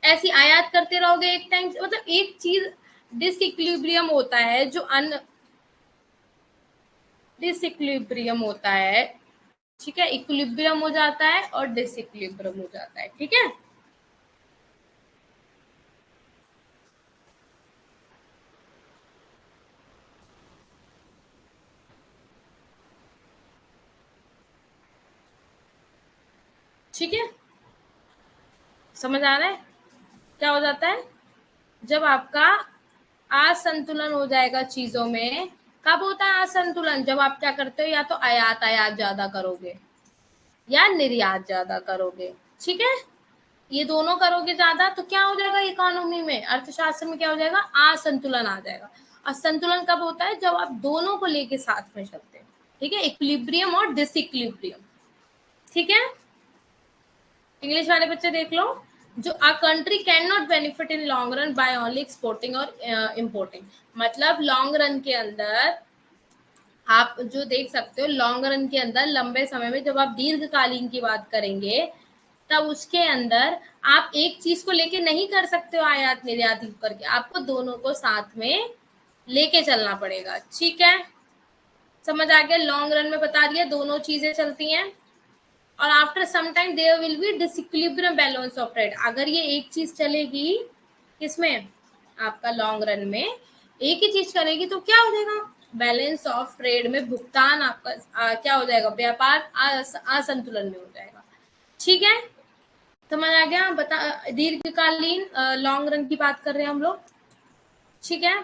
ऐसी आयात करते रहोगे एक टाइम से, मतलब एक चीज डिसइक्विलिब्रियम होता है, जो अन डिसइक्विलिब्रियम होता है, ठीक है, इक्विलिब्रियम हो जाता है और डिसइक्विलिब्रियम हो जाता है, ठीक है। ठीक है, समझ आ रहा है क्या हो जाता है जब आपका असंतुलन हो जाएगा चीजों में। कब होता है असंतुलन? जब आप क्या करते हो, या तो आयात आयात ज्यादा करोगे या निर्यात ज्यादा करोगे, ठीक है। ये दोनों करोगे ज्यादा तो क्या हो जाएगा, इकोनॉमी में, अर्थशास्त्र में क्या हो जाएगा, असंतुलन आ जाएगा। असंतुलन कब होता है? जब आप दोनों को लेके साथ में चलते हैं, ठीक है, इक्विलिब्रियम और डिसइक्विलिब्रियम, ठीक है। इंग्लिश वाले बच्चे देख लो, जो a country can not benefit in long run by only exporting और इम्पोर्टिंग। मतलब लॉन्ग रन के अंदर आप जो देख सकते हो, लॉन्ग रन के अंदर लंबे समय में जब आप दीर्घकालीन की बात करेंगे, तब उसके अंदर आप एक चीज को लेके नहीं कर सकते हो आयात निर्यात करके, आपको दोनों को साथ में लेके चलना पड़ेगा, ठीक है। समझ आ गया? लॉन्ग रन में बता दिया दोनों चीजें चलती हैं, और after some time there will be disequilibrium balance of trade. अगर ये एक चीज चलेगी किसमें, आपका लॉन्ग रन में एक ही चीज चलेगी तो क्या हो जाएगा, बैलेंस ऑफ ट्रेड में भुगतान आपका क्या हो जाएगा, व्यापार असंतुलन में हो जाएगा, ठीक है। समझ आ गया? बता, दीर्घकालीन लॉन्ग रन की बात कर रहे हैं हम लोग, ठीक है।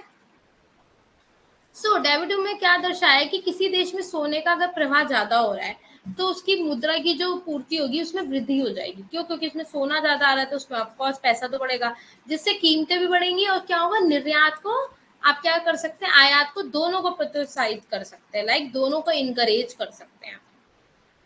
सो डेविड में क्या दर्शाया कि किसी देश में सोने का अगर प्रवाह ज्यादा हो रहा है तो उसकी मुद्रा की जो पूर्ति होगी उसमें वृद्धि हो जाएगी। क्यों? क्योंकि इसमें सोना ज्यादा आ रहा है तो उसमें ऑफकोर्स पैसा तो बढ़ेगा, जिससे कीमतें भी बढ़ेंगी, और क्या होगा, निर्यात को आप क्या कर सकते हैं, आयात को, दोनों को प्रोत्साहित कर सकते हैं, लाइक दोनों को इनकरेज कर सकते हैं।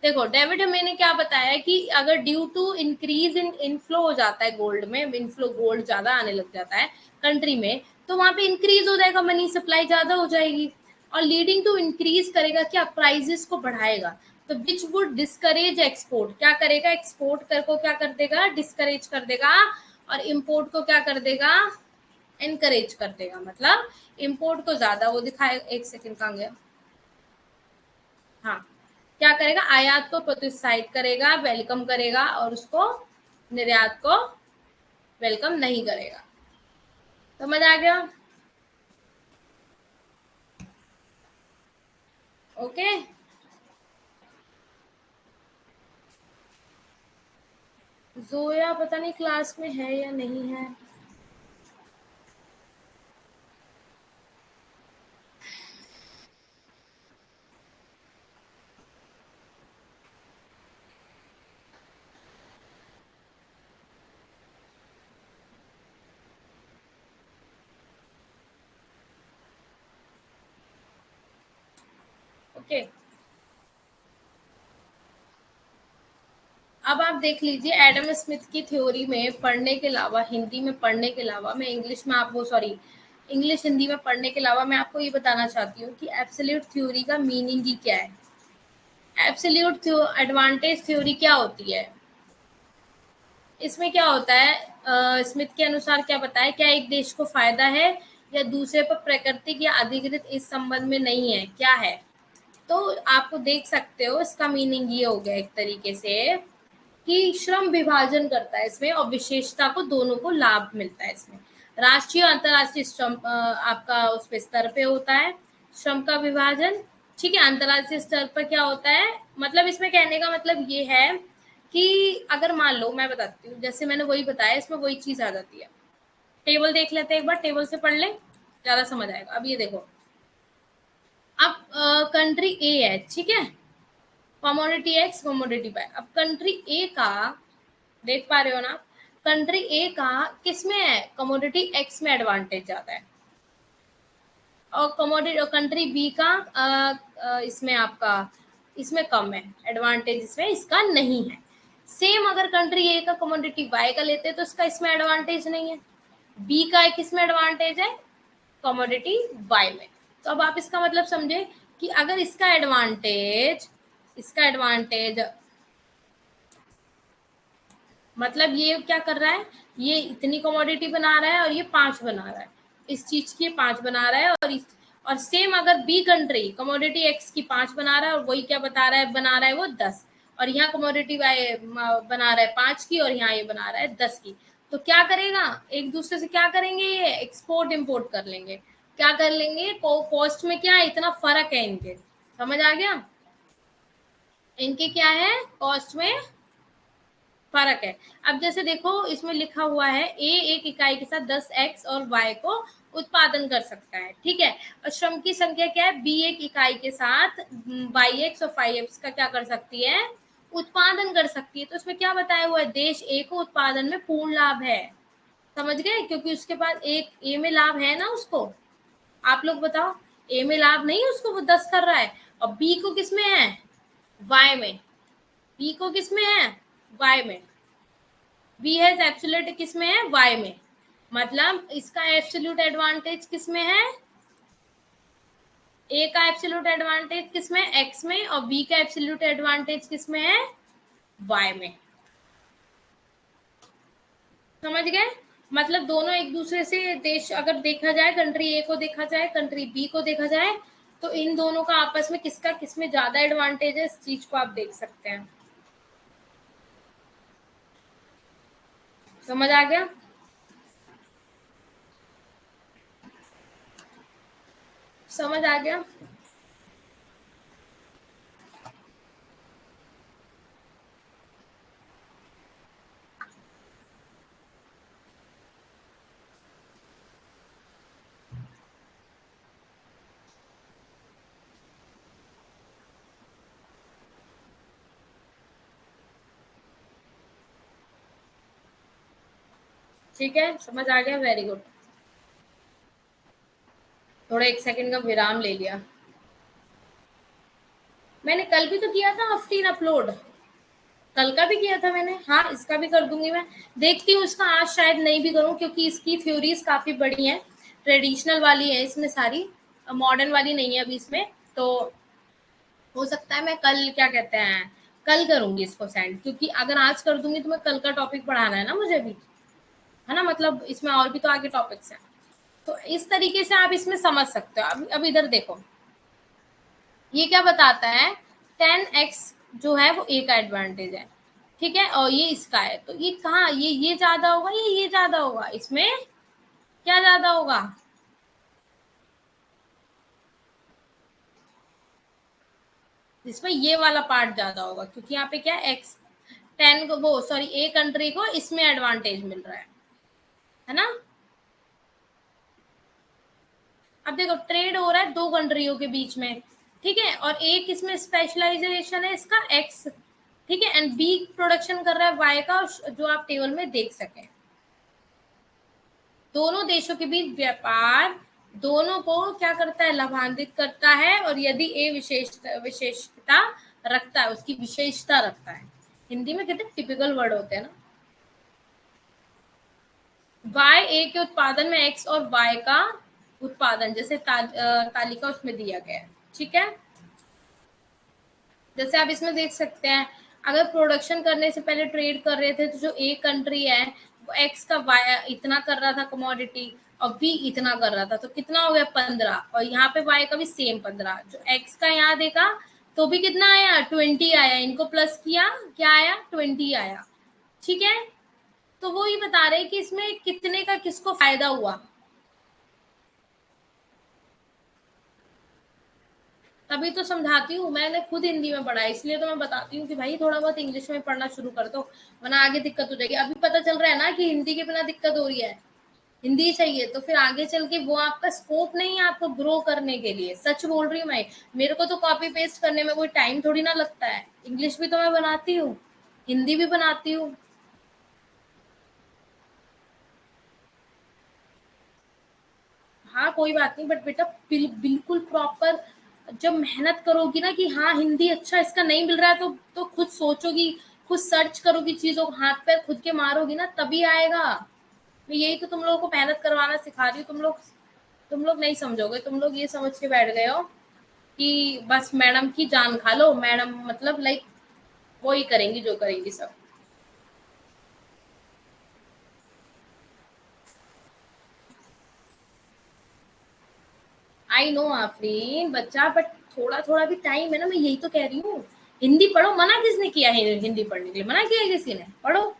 देखो डेविड मैंने क्या बताया कि अगर due to increase in inflow हो जाता है गोल्ड में, इनफ्लो गोल्ड ज्यादा आने लग जाता है कंट्री में, तो वहां पे इंक्रीज हो जाएगा, मनी सप्लाई ज्यादा हो जाएगी, और लीडिंग टू इंक्रीज करेगा क्या, प्राइजेस को बढ़ाएगा। तो विच वुड डिस्करेज एक्सपोर्ट, क्या करेगा, एक्सपोर्ट कर को क्या कर देगा, डिस्करेज कर देगा, और इम्पोर्ट को क्या कर देगा, एनकरेज कर देगा। मतलब इम्पोर्ट को ज्यादा वो दिखाएगा, एक सेकंड कहाँ गया, हाँ, क्या करेगा, आयात को प्रोत्साहित करेगा, वेलकम करेगा, और उसको निर्यात को वेलकम नहीं करेगा। समझ आ गया? ओके। जोया पता नहीं क्लास में है या नहीं है। ओके, अब आप देख लीजिए, एडम स्मिथ की थ्योरी में पढ़ने के अलावा, हिंदी में पढ़ने के अलावा, मैं इंग्लिश में आपको, सॉरी, इंग्लिश हिंदी में पढ़ने के अलावा मैं आपको ये बताना चाहती हूँ कि एब्सोल्यूट थ्योरी का मीनिंग ही क्या है। एब्सोल्यूट एडवांटेज थ्योरी क्या होती है, इसमें क्या होता है, स्मिथ के अनुसार क्या बताया, क्या एक देश को फायदा है या दूसरे पर प्राकृतिक या अधिकृत इस संबंध में नहीं है, क्या है। तो आपको देख सकते हो, इसका मीनिंग ये हो गया एक तरीके से कि श्रम विभाजन करता है इसमें, और विशेषता को, दोनों को लाभ मिलता है इसमें। राष्ट्रीय और अंतर्राष्ट्रीय श्रम आपका उस पे स्तर पे होता है श्रम का विभाजन, ठीक है। अंतर्राष्ट्रीय स्तर पर क्या होता है, मतलब इसमें कहने का मतलब ये है कि अगर मान लो, मैं बताती हूँ, जैसे मैंने वही बताया, इसमें वही चीज आ जाती है। टेबल देख लेते हैं एक बार, टेबल से पढ़ ले, ज्यादा समझ आएगा। अब ये देखो, अब कंट्री ए है, ठीक है, कमोडिटी एक्स कमोडिटी वाई। अब कंट्री ए का देख पा रहे हो ना, कंट्री ए का किसमें है, कमोडिटी एक्स में एडवांटेज ज्यादा है, और कमोडिटी कंट्री बी का इसमें आपका इसमें कम है एडवांटेज, इसमें इसका नहीं है। सेम अगर कंट्री ए का कमोडिटी वाई का लेते तो इसका इसमें एडवांटेज नहीं है, बी का किसमें एडवांटेज है, कमोडिटी वाई में। तो अब आप इसका मतलब समझे कि अगर इसका एडवांटेज मतलब ये क्या कर रहा है, ये इतनी कमोडिटी बना रहा है और ये 5 बना रहा है, इस चीज की 5 बना रहा है, और सेम अगर बी कंट्री कमोडिटी एक्स की 5 बना रहा है और वही क्या बना रहा है वो 10, और यहाँ कमोडिटी वाई बना रहा है 5 की और यहाँ ये बना रहा है 10 की, तो क्या करेगा, एक दूसरे से क्या करेंगे, ये एक्सपोर्ट इम्पोर्ट कर लेंगे, क्या कर लेंगे, कॉस्ट में क्या है, इतना फर्क है इनके, समझ आ गया, इनके क्या है कॉस्ट में फर्क है। अब जैसे देखो इसमें लिखा हुआ है ए एक इकाई के साथ 10 एक्स और वाई को उत्पादन कर सकता है, ठीक है, और श्रम की संख्या क्या है, बी एक इकाई के साथ वाई एक्स और फाइव एक्स का क्या कर सकती है, उत्पादन कर सकती है। तो इसमें क्या बताया हुआ है, देश ए को उत्पादन में पूर्ण लाभ है, समझ गए, क्योंकि उसके पास एक ए में लाभ है ना उसको, आप लोग बताओ, ए में लाभ नहीं उसको, वो 10 कर रहा है, और बी को किसमें है, वाई में, बी को किसमें है, वाई में, बी हैज एब्सोल्यूट किसमें है, वाई में, मतलब इसका एब्सोल्यूट एडवांटेज किसमें है, ए का एब्सोल्यूट एडवांटेज किसमें, एक्स में, और बी का एब्सोल्यूट एडवांटेज किसमें है, वाई में, समझ गए, मतलब दोनों एक दूसरे से देश अगर देखा जाए, कंट्री ए को देखा जाए, कंट्री बी को देखा जाए, तो इन दोनों का आपस में किसका किसमें ज्यादा एडवांटेज है, इस चीज को आप देख सकते हैं, समझ आ गया, समझ आ गया। ठीक है, समझ आ गया, वेरी गुड, थोड़ा 1 सेकंड का विराम ले लिया, मैंने कल भी तो किया था आफ्टीन अपलोड, कल का भी किया था मैंने, हाँ इसका भी कर दूंगी मैं, देखती हूँ इसका आज शायद नहीं भी करूँ, क्योंकि इसकी थ्योरीज काफी बड़ी हैं, ट्रेडिशनल वाली है इसमें सारी, मॉडर्न वाली नहीं है अभी इसमें, तो हो सकता है मैं कल क्या कहते हैं, कल करूंगी इसको सेंड, क्योंकि अगर आज कर दूंगी तो मैं कल का टॉपिक पढ़ाना है ना मुझे भी, है ना, मतलब इसमें और भी तो आगे टॉपिक्स हैं, तो इस तरीके से आप इसमें समझ सकते हो। अब इधर देखो, ये क्या बताता है, 10x जो है वो ए का एडवांटेज है, ठीक है, और ये इसका है, तो ये कहाँ, ये ज्यादा होगा, ये ज्यादा होगा, इसमें क्या ज्यादा होगा, इसमें ये वाला पार्ट ज्यादा होगा, क्योंकि यहाँ पे क्या एक्स 10 को वो सॉरी ए कंट्री को इसमें एडवांटेज मिल रहा है ना। अब देखो ट्रेड हो रहा है दो कंट्रियों के बीच में, ठीक है, और एक इसमें स्पेशलाइजेशन है इसका एक्स, ठीक है, एंड बी प्रोडक्शन कर रहा है वाई का, जो आप टेबल में देख सकें, दोनों देशों के बीच व्यापार दोनों को क्या करता है, लाभान्वित करता है, और यदि ए विशेषता रखता है, उसकी विशेषता रखता है, हिंदी में कितने टिपिकल वर्ड होते हैं ना, वाई ए के उत्पादन में एक्स और वाई का उत्पादन जैसे तालिका उसमें दिया गया है, ठीक है, जैसे आप इसमें देख सकते हैं, अगर प्रोडक्शन करने से पहले ट्रेड कर रहे थे तो जो ए कंट्री है वो एक्स का वाई इतना कर रहा था कमोडिटी, और बी इतना कर रहा था, तो कितना हो गया 15, और यहाँ पे वाई का भी सेम 15, जो एक्स का यहाँ देखा तो भी कितना आया 20 आया, इनको प्लस किया क्या आया 20 आया, ठीक है, तो वो ही बता रहे कि इसमें कितने का किसको फायदा हुआ, तभी तो समझाती हूँ, मैंने खुद हिंदी में पढ़ा है इसलिए तो मैं बताती हूँ कि भाई थोड़ा बहुत इंग्लिश में पढ़ना शुरू कर दो, वरना आगे दिक्कत हो जाएगी, अभी पता चल रहा है ना कि हिंदी के बिना दिक्कत हो रही है, हिंदी चाहिए तो फिर आगे चल के वो आपका स्कोप नहीं है आपको ग्रो करने के लिए। सच बोल रही हूँ मैं। मेरे को तो कॉपी पेस्ट करने में कोई टाइम थोड़ी ना लगता है। इंग्लिश भी तो मैं बनाती हूँ, हिंदी भी बनाती हूँ। हाँ कोई बात नहीं, बट बेटा बिल्कुल प्रॉपर जब मेहनत करोगी ना कि हाँ हिंदी अच्छा इसका नहीं मिल रहा है, तो खुद सोचोगी, खुद सर्च करोगी, चीजों को हाथ पैर खुद के मारोगी ना, तभी आएगा। मैं यही तो तुम लोगों को मेहनत करवाना सिखा रही हूँ। तुम लोग नहीं समझोगे। तुम लोग ये समझ के बैठ गए हो कि बस मैडम की जान खा लो, मैडम मतलब लाइक वो ही करेंगी जो करेंगी सब। आई नो आफरीन बच्चा, बट थोड़ा थोड़ा भी टाइम है ना, मैं यही तो कह रही हूँ। हिंदी पढ़ो, मना किसने किया है हिंदी पढ़ने के लिए? मना किया है किसी ने? पढ़ो।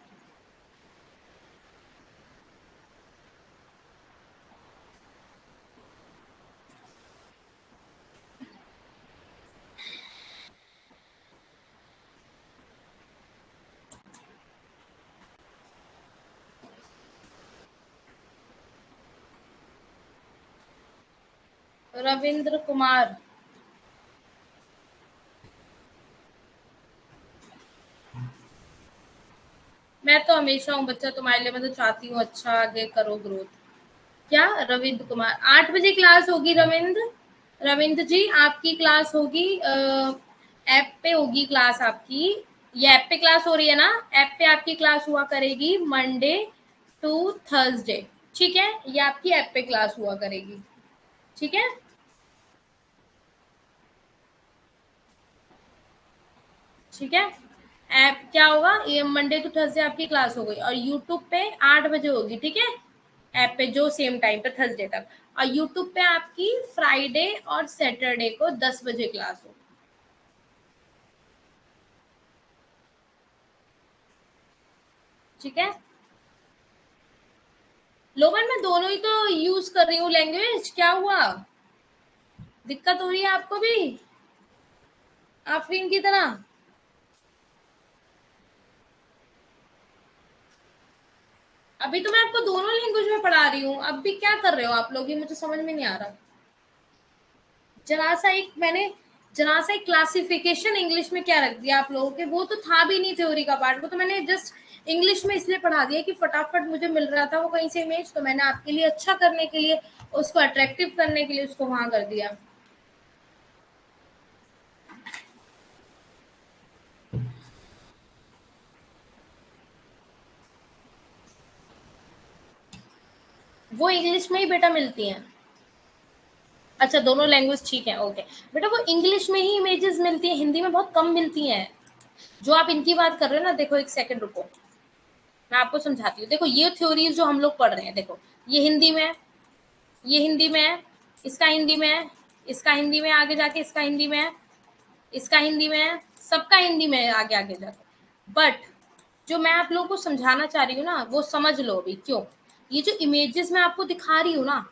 रविंद्र कुमार। मैं तो हमेशा हूँ बच्चा तुम्हारे लिए, मैं तो चाहती हूँ अच्छा आगे करो ग्रोथ। क्या? रविंद्र कुमार 8 बजे क्लास होगी रविंद्र। रविंद्र जी आपकी क्लास होगी ऐप पे होगी क्लास आपकी। ये ऐप पे क्लास हो रही है ना? ऐप पे आपकी क्लास हुआ करेगी मंडे टू थर्सडे। ठीक है, ये आपकी ऐप पे क्लास हुआ करेगी। ठीक है। ठीक है। ऐप क्या होगा, ये मंडे टू थर्सडे आपकी क्लास हो गई, और यूट्यूब पे 8 बजे होगी। ठीक है, ऐप पे जो सेम टाइम पे थर्सडे तक। और यूट्यूब पे आपकी फ्राइडे और सैटरडे को 10 बजे क्लास होगी। ठीक है। लोगन मैं दोनों ही तो यूज कर रही हूँ लैंग्वेज, क्या हुआ? दिक्कत हो रही है आपको भी आफरीन की तरह? अभी तो मैं आपको दोनों लैंग्वेज में पढ़ा रही हूँ, अब भी क्या कर रहे हो आप लोग, ये मुझे समझ में नहीं आ रहा। जरा सा एक मैंने जरा सा एक क्लासिफिकेशन इंग्लिश में क्या रख दिया आप लोगों के, वो तो था भी नहीं थ्योरी का पार्ट, वो तो मैंने जस्ट इंग्लिश में इसलिए पढ़ा दिया कि फटाफट मुझे मिल रहा था वो कहीं से इमेज, तो मैंने आपके लिए अच्छा करने के लिए, उसको अट्रैक्टिव करने के लिए उसको वहां कर दिया। वो इंग्लिश में ही बेटा मिलती हैं। अच्छा दोनों लैंग्वेज ठीक है, ओके। बेटा वो इंग्लिश में ही इमेजेस मिलती है, हिंदी में बहुत कम मिलती हैं। जो आप इनकी बात कर रहे हो ना, देखो एक सेकंड रुको, मैं आपको समझाती हूँ। देखो ये थ्योरीज जो हम लोग पढ़ रहे हैं, देखो ये हिंदी में है, ये हिंदी में है, इसका हिंदी में है, इसका हिंदी में आगे जाके इसका हिंदी में है, इसका हिंदी में है, सबका हिंदी में है आगे आगे जाके। बट जो मैं आप लोगों को समझाना चाह रही हूँ ना, वो समझ लो अभी क्यों। ये जो इमेजेस मैं आपको दिखा रही हूँ ना,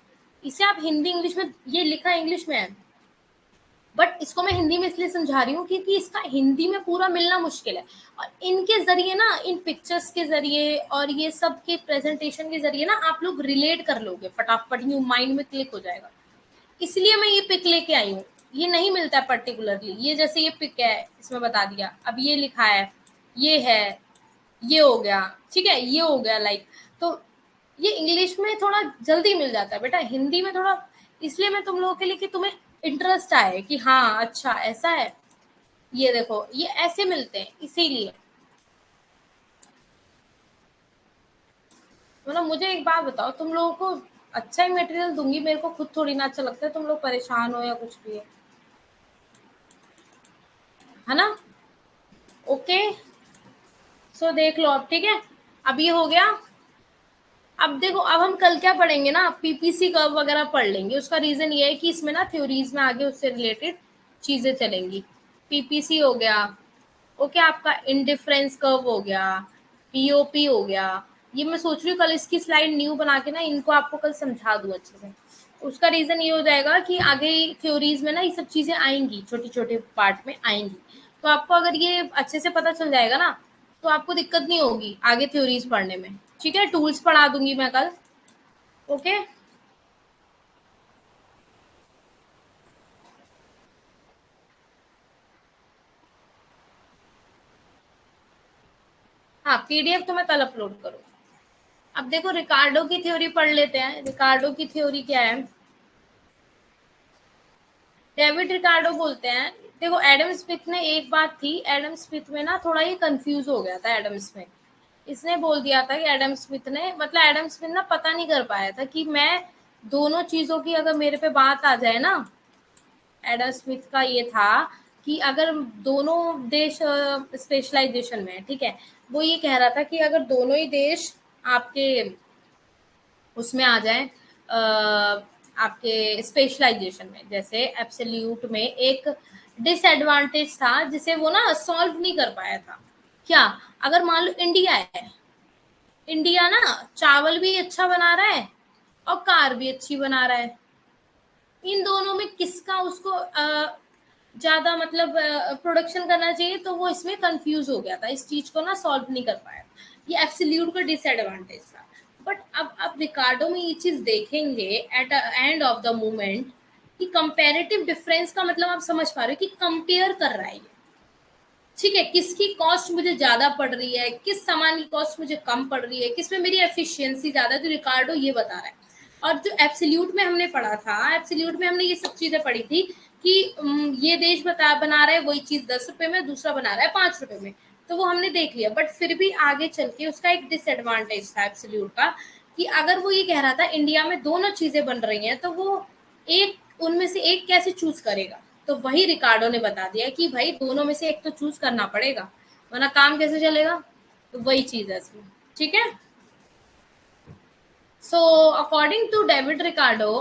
इसे आप हिंदी इंग्लिश में, ये लिखा इंग्लिश में है, बट इसको मैं हिंदी में इसलिए समझा रही हूँ क्योंकि इसका हिंदी में पूरा मिलना मुश्किल है। और इनके जरिए ना, इन पिक्चर्स के जरिए और ये सब के प्रेजेंटेशन के जरिए ना, आप लोग रिलेट कर लोगे फटाफट, यूं माइंड में क्लिक हो जाएगा। इसलिए मैं ये पिक लेके आई हूँ। ये नहीं मिलता है पर्टिकुलरली, ये जैसे ये पिक है इसमें बता दिया, अब ये लिखा है, ये है, ये हो गया, ठीक है, ये हो गया लाइक। तो ये इंग्लिश में थोड़ा जल्दी मिल जाता है बेटा, हिंदी में थोड़ा, इसलिए मैं तुम लोगों के लिए कि तुम्हें इंटरेस्ट आए कि हाँ अच्छा ऐसा है। ये देखो ये ऐसे मिलते हैं इसीलिए। मतलब मुझे एक बात बताओ, तुम लोगों को अच्छा ही मटेरियल दूंगी, मेरे को खुद थोड़ी ना अच्छा लगता है तुम लोग परेशान हो या कुछ भी है ना? ओके। सो देख लो अब, ठीक है। अब ये हो गया। अब देखो, अब हम कल क्या पढ़ेंगे ना, पीपीसी कर्व वगैरह पढ़ लेंगे। उसका रीजन ये है कि इसमें ना थ्योरीज में आगे उससे रिलेटेड चीजें चलेंगी। पीपीसी हो गया, ओके, आपका इंडिफरेंस कर्व हो गया, पीओपी हो गया। ये मैं सोच रही हूँ कल इसकी स्लाइड न्यू बना के ना इनको आपको कल समझा दूँ अच्छे से। उसका रीजन ये हो जाएगा कि आगे थ्योरीज में ना ये सब चीजें आएंगी, छोटे छोटे पार्ट में आएंगी। तो आपको अगर ये अच्छे से पता चल जाएगा ना, तो आपको दिक्कत नहीं होगी आगे थ्योरीज पढ़ने में। ठीक है, टूल्स पढ़ा दूंगी मैं कल। ओके। हाँ, पीडीएफ तो मैं कल अपलोड करूँ। अब देखो रिकार्डो की थ्योरी पढ़ लेते हैं। रिकार्डो की थ्योरी क्या है? डेविड रिकार्डो बोलते हैं, देखो एडम स्मिथ ने एक बात थी, एडम स्मिथ में ना थोड़ा ये कंफ्यूज हो गया था एडम स्मिथ। इसने बोल दिया था कि एडम स्मिथ ने, मतलब एडम स्मिथ ना पता नहीं कर पाया था कि मैं दोनों चीजों की अगर मेरे पे बात आ जाए ना, एडम स्मिथ का ये था कि अगर दोनों देश स्पेशलाइजेशन में है, ठीक है, वो ये कह रहा था कि अगर दोनों ही देश आपके उसमें आ जाए, आपके स्पेशलाइजेशन में, जैसे एब्सोल्यूट में एक डिसएडवांटेज था जिसे वो ना सॉल्व नहीं कर पाया था। क्या? अगर मान लो इंडिया है, इंडिया ना चावल भी अच्छा बना रहा है और कार भी अच्छी बना रहा है, इन दोनों में किसका उसको ज्यादा मतलब प्रोडक्शन करना चाहिए, तो वो इसमें कंफ्यूज हो गया था, इस चीज को ना सॉल्व नहीं कर पाया। ये एब्सोल्यूट का डिसएडवांटेज था। बट अब रिकार्डो में ये चीज देखेंगे at end of the moment कि कंपैरेटिव डिफरेंस का मतलब आप समझ पा रहे हो कि कंपेयर कर रहा है ये, ठीक है, किसकी कॉस्ट मुझे ज्यादा पड़ रही है, किस सामान की कॉस्ट मुझे कम पड़ रही है, किस में मेरी एफिशिएंसी ज्यादा है, तो रिकार्डो ये बता रहा है। और जो एब्सोल्यूट में हमने पढ़ा था, एब्सोल्यूट में हमने ये सब चीजें पढ़ी थी कि ये देश बना रहा है वही चीज 10 रुपए में, दूसरा बना रहा है 5 रुपए में, तो वो हमने देख लिया। बट फिर भी आगे चल के उसका एक डिसएडवांटेज था एब्सोल्यूट का, कि अगर वो ये कह रहा था इंडिया में दोनों चीजें बन रही हैं, तो वो एक उनमें से एक कैसे चूज करेगा। तो वही रिकार्डो ने बता दिया कि भाई दोनों में से एक तो चूज करना पड़ेगा, वरना काम कैसे चलेगा। तो वही चीज है इसमें, ठीक है। So according to David Ricardo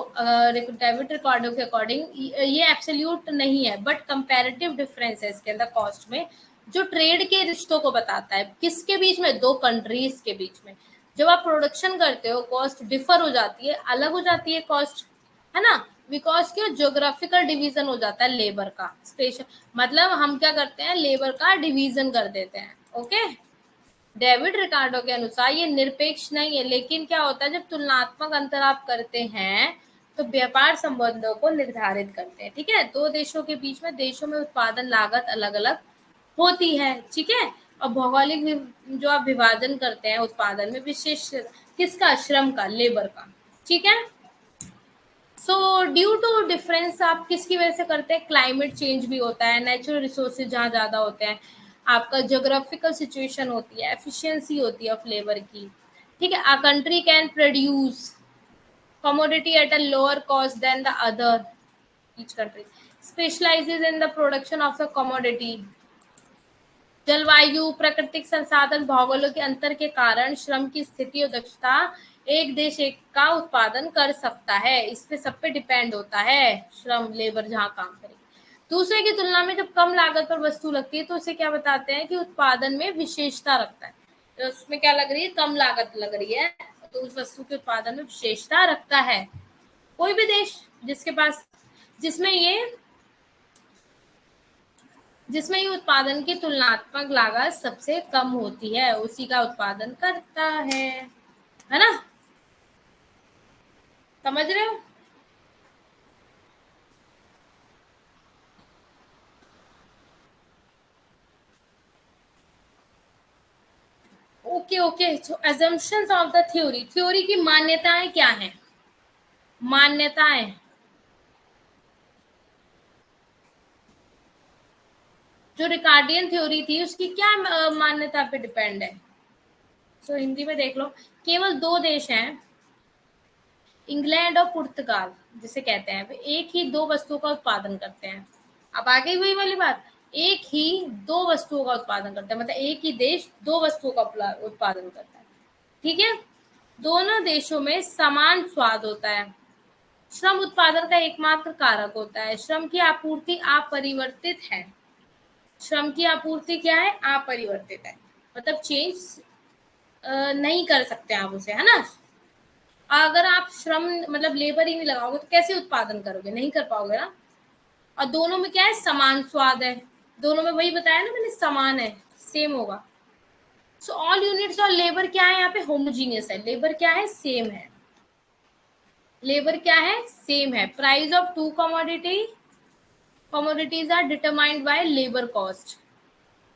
के अकॉर्डिंग ये एब्सोल्यूट नहीं है, बट कंपैरेटिव डिफरेंस है इसके अंदर कॉस्ट में, जो ट्रेड के रिश्तों को बताता है, किसके बीच में, दो कंट्रीज के बीच में। जब आप प्रोडक्शन करते हो कॉस्ट डिफर हो जाती है, अलग हो जाती है कॉस्ट, है ना, बिकॉज क्यों, ज्योग्राफिकल डिवीजन हो जाता है लेबर का, स्पेशल मतलब हम क्या करते हैं, लेबर का डिवीजन कर देते हैं। ओके। डेविड रिकार्डो के अनुसार ये निरपेक्ष नहीं है, लेकिन क्या होता है जब तुलनात्मक अंतर आप करते हैं तो व्यापार संबंधों को निर्धारित करते हैं, ठीक है। दो देशों के बीच में, देशों में उत्पादन लागत अलग अलग होती है, ठीक है। और भौगोलिक जो आप विभाजन करते हैं उत्पादन में, विशेष किसका, श्रम का, लेबर का, ठीक है। सो ड्यू टू डिफरेंस आप किसकी वजह से करते हैं, क्लाइमेट चेंज भी होता है, नेचुरल रिसोर्सेज जहाँ ज़्यादा होते हैं, आपका जोग्राफिकल सिचुएशन होती है, एफिशिएंसी होती है ऑफ लेबर की, ठीक है। A country can produce commodity at a lower cost than the other, each country specializes in the production of a commodity। जलवायु, प्राकृतिक संसाधन, भौगोलिक के अंतर के कारण श्रम की स्थिति और दक्षता, एक देश एक का उत्पादन कर सकता है, इस पे सब पे डिपेंड होता है, श्रम लेबर जहाँ काम करेगी। दूसरे की तुलना में जब कम लागत पर वस्तु लगती है तो उसे क्या बताते हैं कि उत्पादन में विशेषता रखता है, तो उसमें क्या लग रही है, कम लागत लग रही है, तो उस वस्तु के उत्पादन में विशेषता रखता है। कोई भी देश जिसके पास, जिसमें ये जिसमें ये उत्पादन की तुलनात्मक लागत सबसे कम होती है, उसी का उत्पादन करता है ना, समझ रहे हो। Okay okay, so assumptions of the theory, theory की मान्यताएं क्या हैं, मान्यताएं, जो रिकार्डियन थ्योरी थी उसकी क्या मान्यता पे डिपेंड है। सो हिंदी में देख लो, केवल दो देश हैं, इंग्लैंड और पुर्तगाल, जिसे कहते हैं एक ही दो वस्तुओं का उत्पादन करते हैं। अब आ गई वही वाली बात, एक ही दो वस्तुओं का उत्पादन करता है, मतलब एक ही देश दो वस्तुओं का उत्पादन करता है, ठीक है। दोनों देशों में समान स्वाद होता है, श्रम उत्पादन का एकमात्र कारक होता है, श्रम की आपूर्ति अपरिवर्तित है, श्रम की आपूर्ति क्या है, अपरिवर्तित है, मतलब चेंज नहीं कर सकते आप उसे, है ना। अगर आप श्रम मतलब लेबर ही नहीं लगाओगे तो कैसे उत्पादन करोगे, नहीं कर पाओगे ना। और दोनों में क्या है, समान स्वाद है, दोनों में वही बताया ना मैंने, समान है, सेम होगा। सो ऑल यूनिट्स और लेबर क्या है यहाँ पे, होमोजीनियस है, लेबर क्या है, सेम है। लेबर क्या है, सेम है। Price of two commodities are determined by labour cost.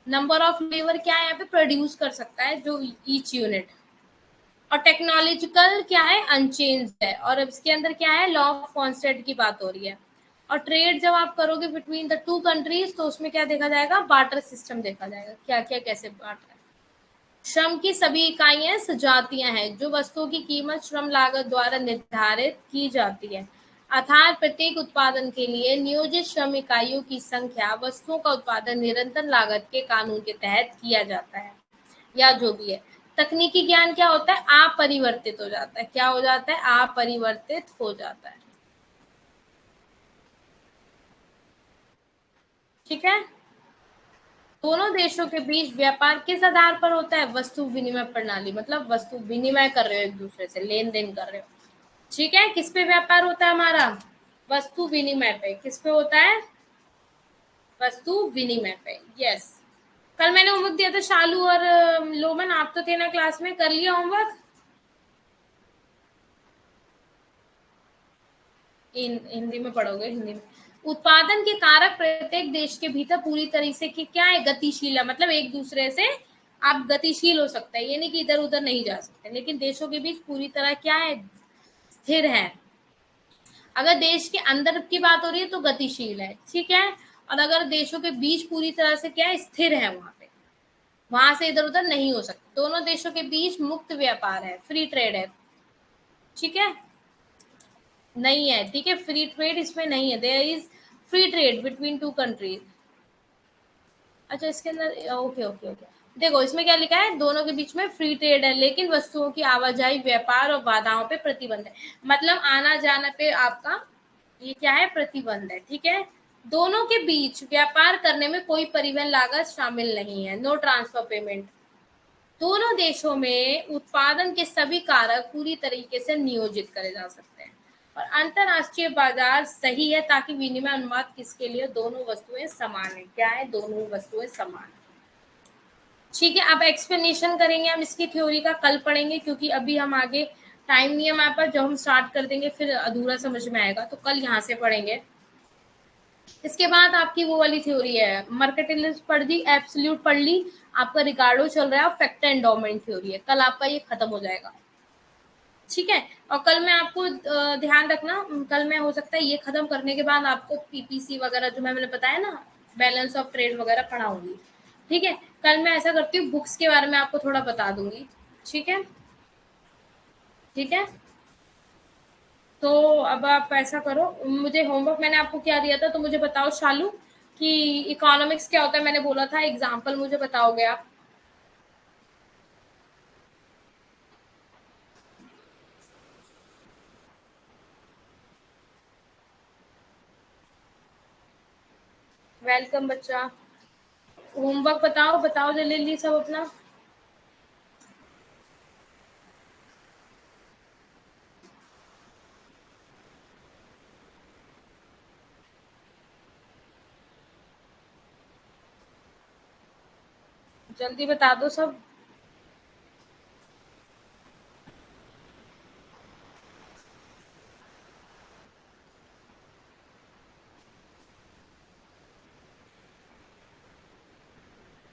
Number of labour क्या है यहाँ पे, प्रोड्यूस कर सकता है जो ईच यूनिट। और टेक्नोलॉजिकल क्या है, अनचेंज है। और अब इसके अंदर क्या है, लॉ ऑफ कॉन्स्टेंट की बात हो रही है। और ट्रेड जब आप करोगे बिटवीन द टू कंट्रीज तो उसमें क्या देखा जाएगा, बार्टर सिस्टम देखा जाएगा, क्या क्या कैसे बांट। श्रम की सभी इकाइयां सजातियां हैं। जो वस्तुओं की कीमत श्रम लागत द्वारा निर्धारित की जाती है, अर्थात प्रत्येक उत्पादन के लिए नियोजित श्रम इकाइयों की संख्या वस्तुओं का उत्पादन निरंतर लागत के कानून के तहत किया जाता है, या जो भी है। तकनीकी ज्ञान क्या होता है, अपरिवर्तित हो जाता है। क्या हो जाता है, अपरिवर्तित हो जाता है। ठीक है। दोनों देशों के बीच व्यापार किस आधार पर होता है, वस्तु विनिमय प्रणाली, मतलब वस्तु विनिमय कर रहे हो, एक दूसरे से लेन देन कर रहे हो। ठीक है, किस पे व्यापार होता है हमारा, वस्तु विनिमय पे। किस पे होता है, वस्तु विनिमय पे। यस। कल मैंने होमवर्क दिया था शालू और लोमन, आप तो थे ना क्लास में, कर लिया होमवर्क? हिंदी में पढ़ोगे, हिंदी में। उत्पादन के कारक प्रत्येक देश के भीतर पूरी तरह से कि क्या है, गतिशील है। मतलब एक दूसरे से आप गतिशील हो सकते हैं, ये नहीं कि इधर उधर नहीं जा सकते, लेकिन देशों के बीच पूरी तरह क्या है, स्थिर है। अगर देश के अंदर की बात हो रही है तो गतिशील है, ठीक है। और अगर देशों के बीच पूरी तरह से क्या है, स्थिर है, वहां पे, वहां से इधर उधर नहीं हो सकते। दोनों देशों के बीच मुक्त व्यापार है, फ्री ट्रेड है। ठीक है, नहीं है, ठीक है, फ्री ट्रेड इसमें नहीं है। There is free trade between two countries. अच्छा, इसके अंदर ओके ओके ओके। देखो इसमें क्या लिखा है, दोनों के बीच में फ्री ट्रेड है, लेकिन वस्तुओं की आवाजाही, व्यापार और बाधाओं पे प्रतिबंध है। मतलब आना जाना पे आपका ये क्या है, प्रतिबंध है। ठीक है, दोनों के बीच व्यापार करने में कोई परिवहन लागत शामिल नहीं है, नो ट्रांसफर पेमेंट। दोनों देशों में उत्पादन के सभी कारक पूरी तरीके से नियोजित करे जा सकते हैं। और अंतरराष्ट्रीय बाजार सही है ताकि विनिमय अनुपात किसके लिए, दोनों वस्तुएं समान है। क्या है, दोनों वस्तुएं समान। ठीक है, अब एक्सप्लेनेशन करेंगे हम इसकी थ्योरी का, कल पढ़ेंगे, क्योंकि अभी हम आगे टाइम नहीं है हमारे पास। जब हम स्टार्ट कर देंगे फिर अधूरा समझ में आएगा, तो कल यहाँ से पढ़ेंगे। इसके बाद आपकी वो वाली थ्योरी है, मर्केटिलिस्ट पढ़ ली, एब्सोल्यूट पढ़ ली, आपका रिकार्डो चल रहा है, और फैक्टर एंडोमेंट थ्योरी है। कल आपका ये खत्म हो जाएगा। ठीक है, और कल मैं आपको ध्यान रखना, कल मैं हो सकता है ये खत्म करने के बाद आपको पीपीसी वगैरह जो मैंने बताया ना, बैलेंस ऑफ ट्रेड वगैरह पढ़ाऊंगी। ठीक है, कल मैं ऐसा करती हूँ, बुक्स के बारे में आपको थोड़ा बता दूंगी। ठीक है, ठीक है। तो अब आप ऐसा करो, मुझे होमवर्क मैंने आपको क्या दिया था तो मुझे बताओ शालू, कि इकोनॉमिक्स क्या होता है, मैंने बोला था एग्जाम्पल मुझे बताओगे आप। वेलकम बच्चा। होमवर्क बताओ बताओ जल्दी जल्दी सब अपना। जल्दी बता दो सब।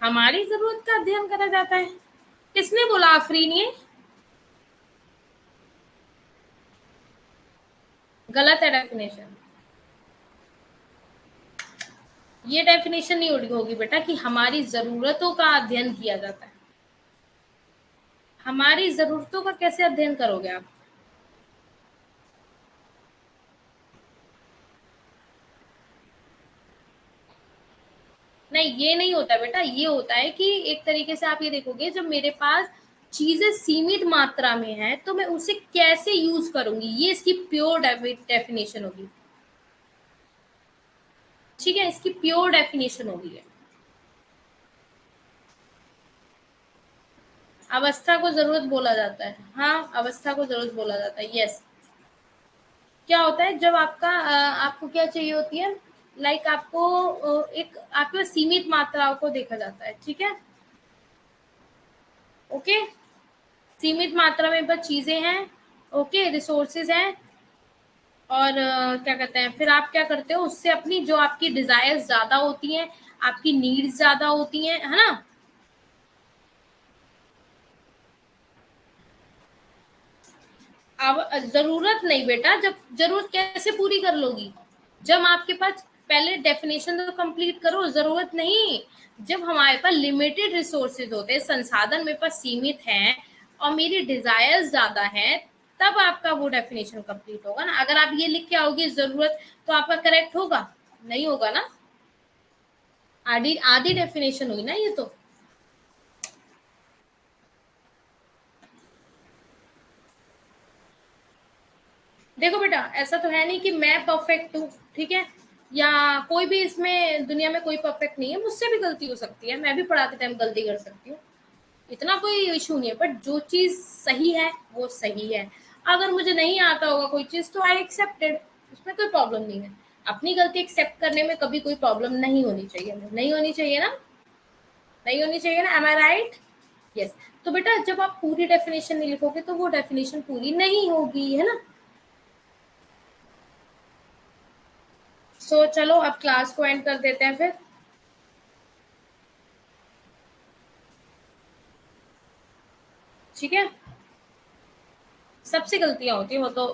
हमारी जरूरत का अध्ययन करा जाता है, किसने बोला आफरीन ये? गलत है डेफिनेशन। ये डेफिनेशन नहीं होगी बेटा कि हमारी जरूरतों का अध्ययन किया जाता है। हमारी जरूरतों का कैसे अध्ययन करोगे आप? नहीं, ये नहीं होता बेटा। ये होता है कि एक तरीके से आप ये देखोगे, जब मेरे पास चीजें सीमित मात्रा में है तो मैं उसे कैसे यूज करूंगी, ये इसकी प्योर डेफिनेशन होगी। ठीक है, इसकी प्योर डेफिनेशन होगी है। अवस्था को जरूरत बोला जाता है, हाँ, अवस्था को जरूरत बोला जाता है। यस। क्या होता है जब आपका आपको क्या चाहिए होती है, लाइक आपको एक आपके सीमित मात्राओं को देखा जाता है। ठीक है, ओके, सीमित मात्रा में बस चीजें हैं, ओके, रिसोर्सेज हैं, और क्या कहते हैं, फिर आप क्या करते हो उससे, अपनी जो आपकी डिजायर्स ज्यादा होती हैं, आपकी नीड्स ज्यादा होती हैं, है ना। अब जरूरत नहीं बेटा, जब जरूरत कैसे पूरी कर लोगी, जब आपके पास, पहले डेफिनेशन तो कंप्लीट करो, जरूरत नहीं। जब हमारे पास लिमिटेड रिसोर्सेज होते हैं, संसाधन मेरे पास सीमित हैं और मेरी डिजायर्स ज्यादा हैं, तब आपका वो डेफिनेशन कंप्लीट होगा ना। अगर आप ये लिख के आओगे जरूरत, तो आपका करेक्ट होगा, नहीं होगा ना। आधी आधी डेफिनेशन हुई ना ये तो। देखो बेटा, ऐसा तो है नहीं कि मैं परफेक्ट हूँ, ठीक है, या कोई भी इसमें दुनिया में कोई परफेक्ट नहीं है, मुझसे भी गलती हो सकती है, मैं भी पढ़ाते टाइम गलती कर सकती हूँ, इतना कोई इशू नहीं है। बट जो चीज सही है वो सही है। अगर मुझे नहीं आता होगा कोई चीज, तो आई एक्सेप्टेड, उसमें कोई प्रॉब्लम नहीं है। अपनी गलती एक्सेप्ट करने में कभी कोई प्रॉब्लम नहीं होनी चाहिए, नहीं होनी चाहिए ना, नहीं होनी चाहिए ना, एम आई राइट। यस। तो बेटा, जब आप पूरी डेफिनेशन नहीं लिखोगे तो वो डेफिनेशन पूरी नहीं होगी, है ना। सो चलो अब क्लास को एंड कर देते हैं फिर। ठीक है, सबसे गलतियां होती है, वो तो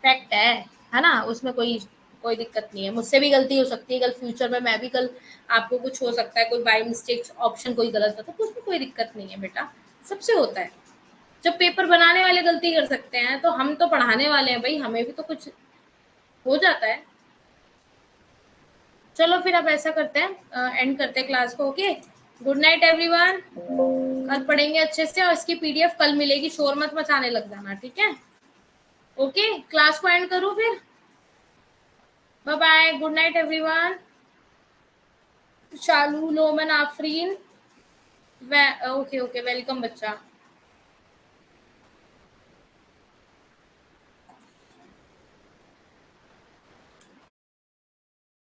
फैक्ट है ना, उसमें कोई कोई दिक्कत नहीं है, मुझसे भी गलती हो सकती है, कल फ्यूचर में मैं भी कल, आपको कुछ हो सकता है, कोई बाई मिस्टेक ऑप्शन कोई गलत होता है, तो उसमें कोई दिक्कत नहीं है बेटा, सबसे होता है। जब पेपर बनाने वाले गलती कर सकते हैं, तो हम तो पढ़ाने वाले हैं भाई, हमें भी तो कुछ हो जाता है। चलो फिर अब ऐसा करते हैं, एंड करते हैं क्लास को। Okay, good night everyone. कल पढ़ेंगे अच्छे से, और इसकी पीडीएफ कल मिलेगी, शोर मत मचाने लग जाना, ठीक है। ओके, क्लास को एंड करूँ फिर। Bye bye, good night everyone. शालू, Loman, Afreen, okay okay, welcome बच्चा।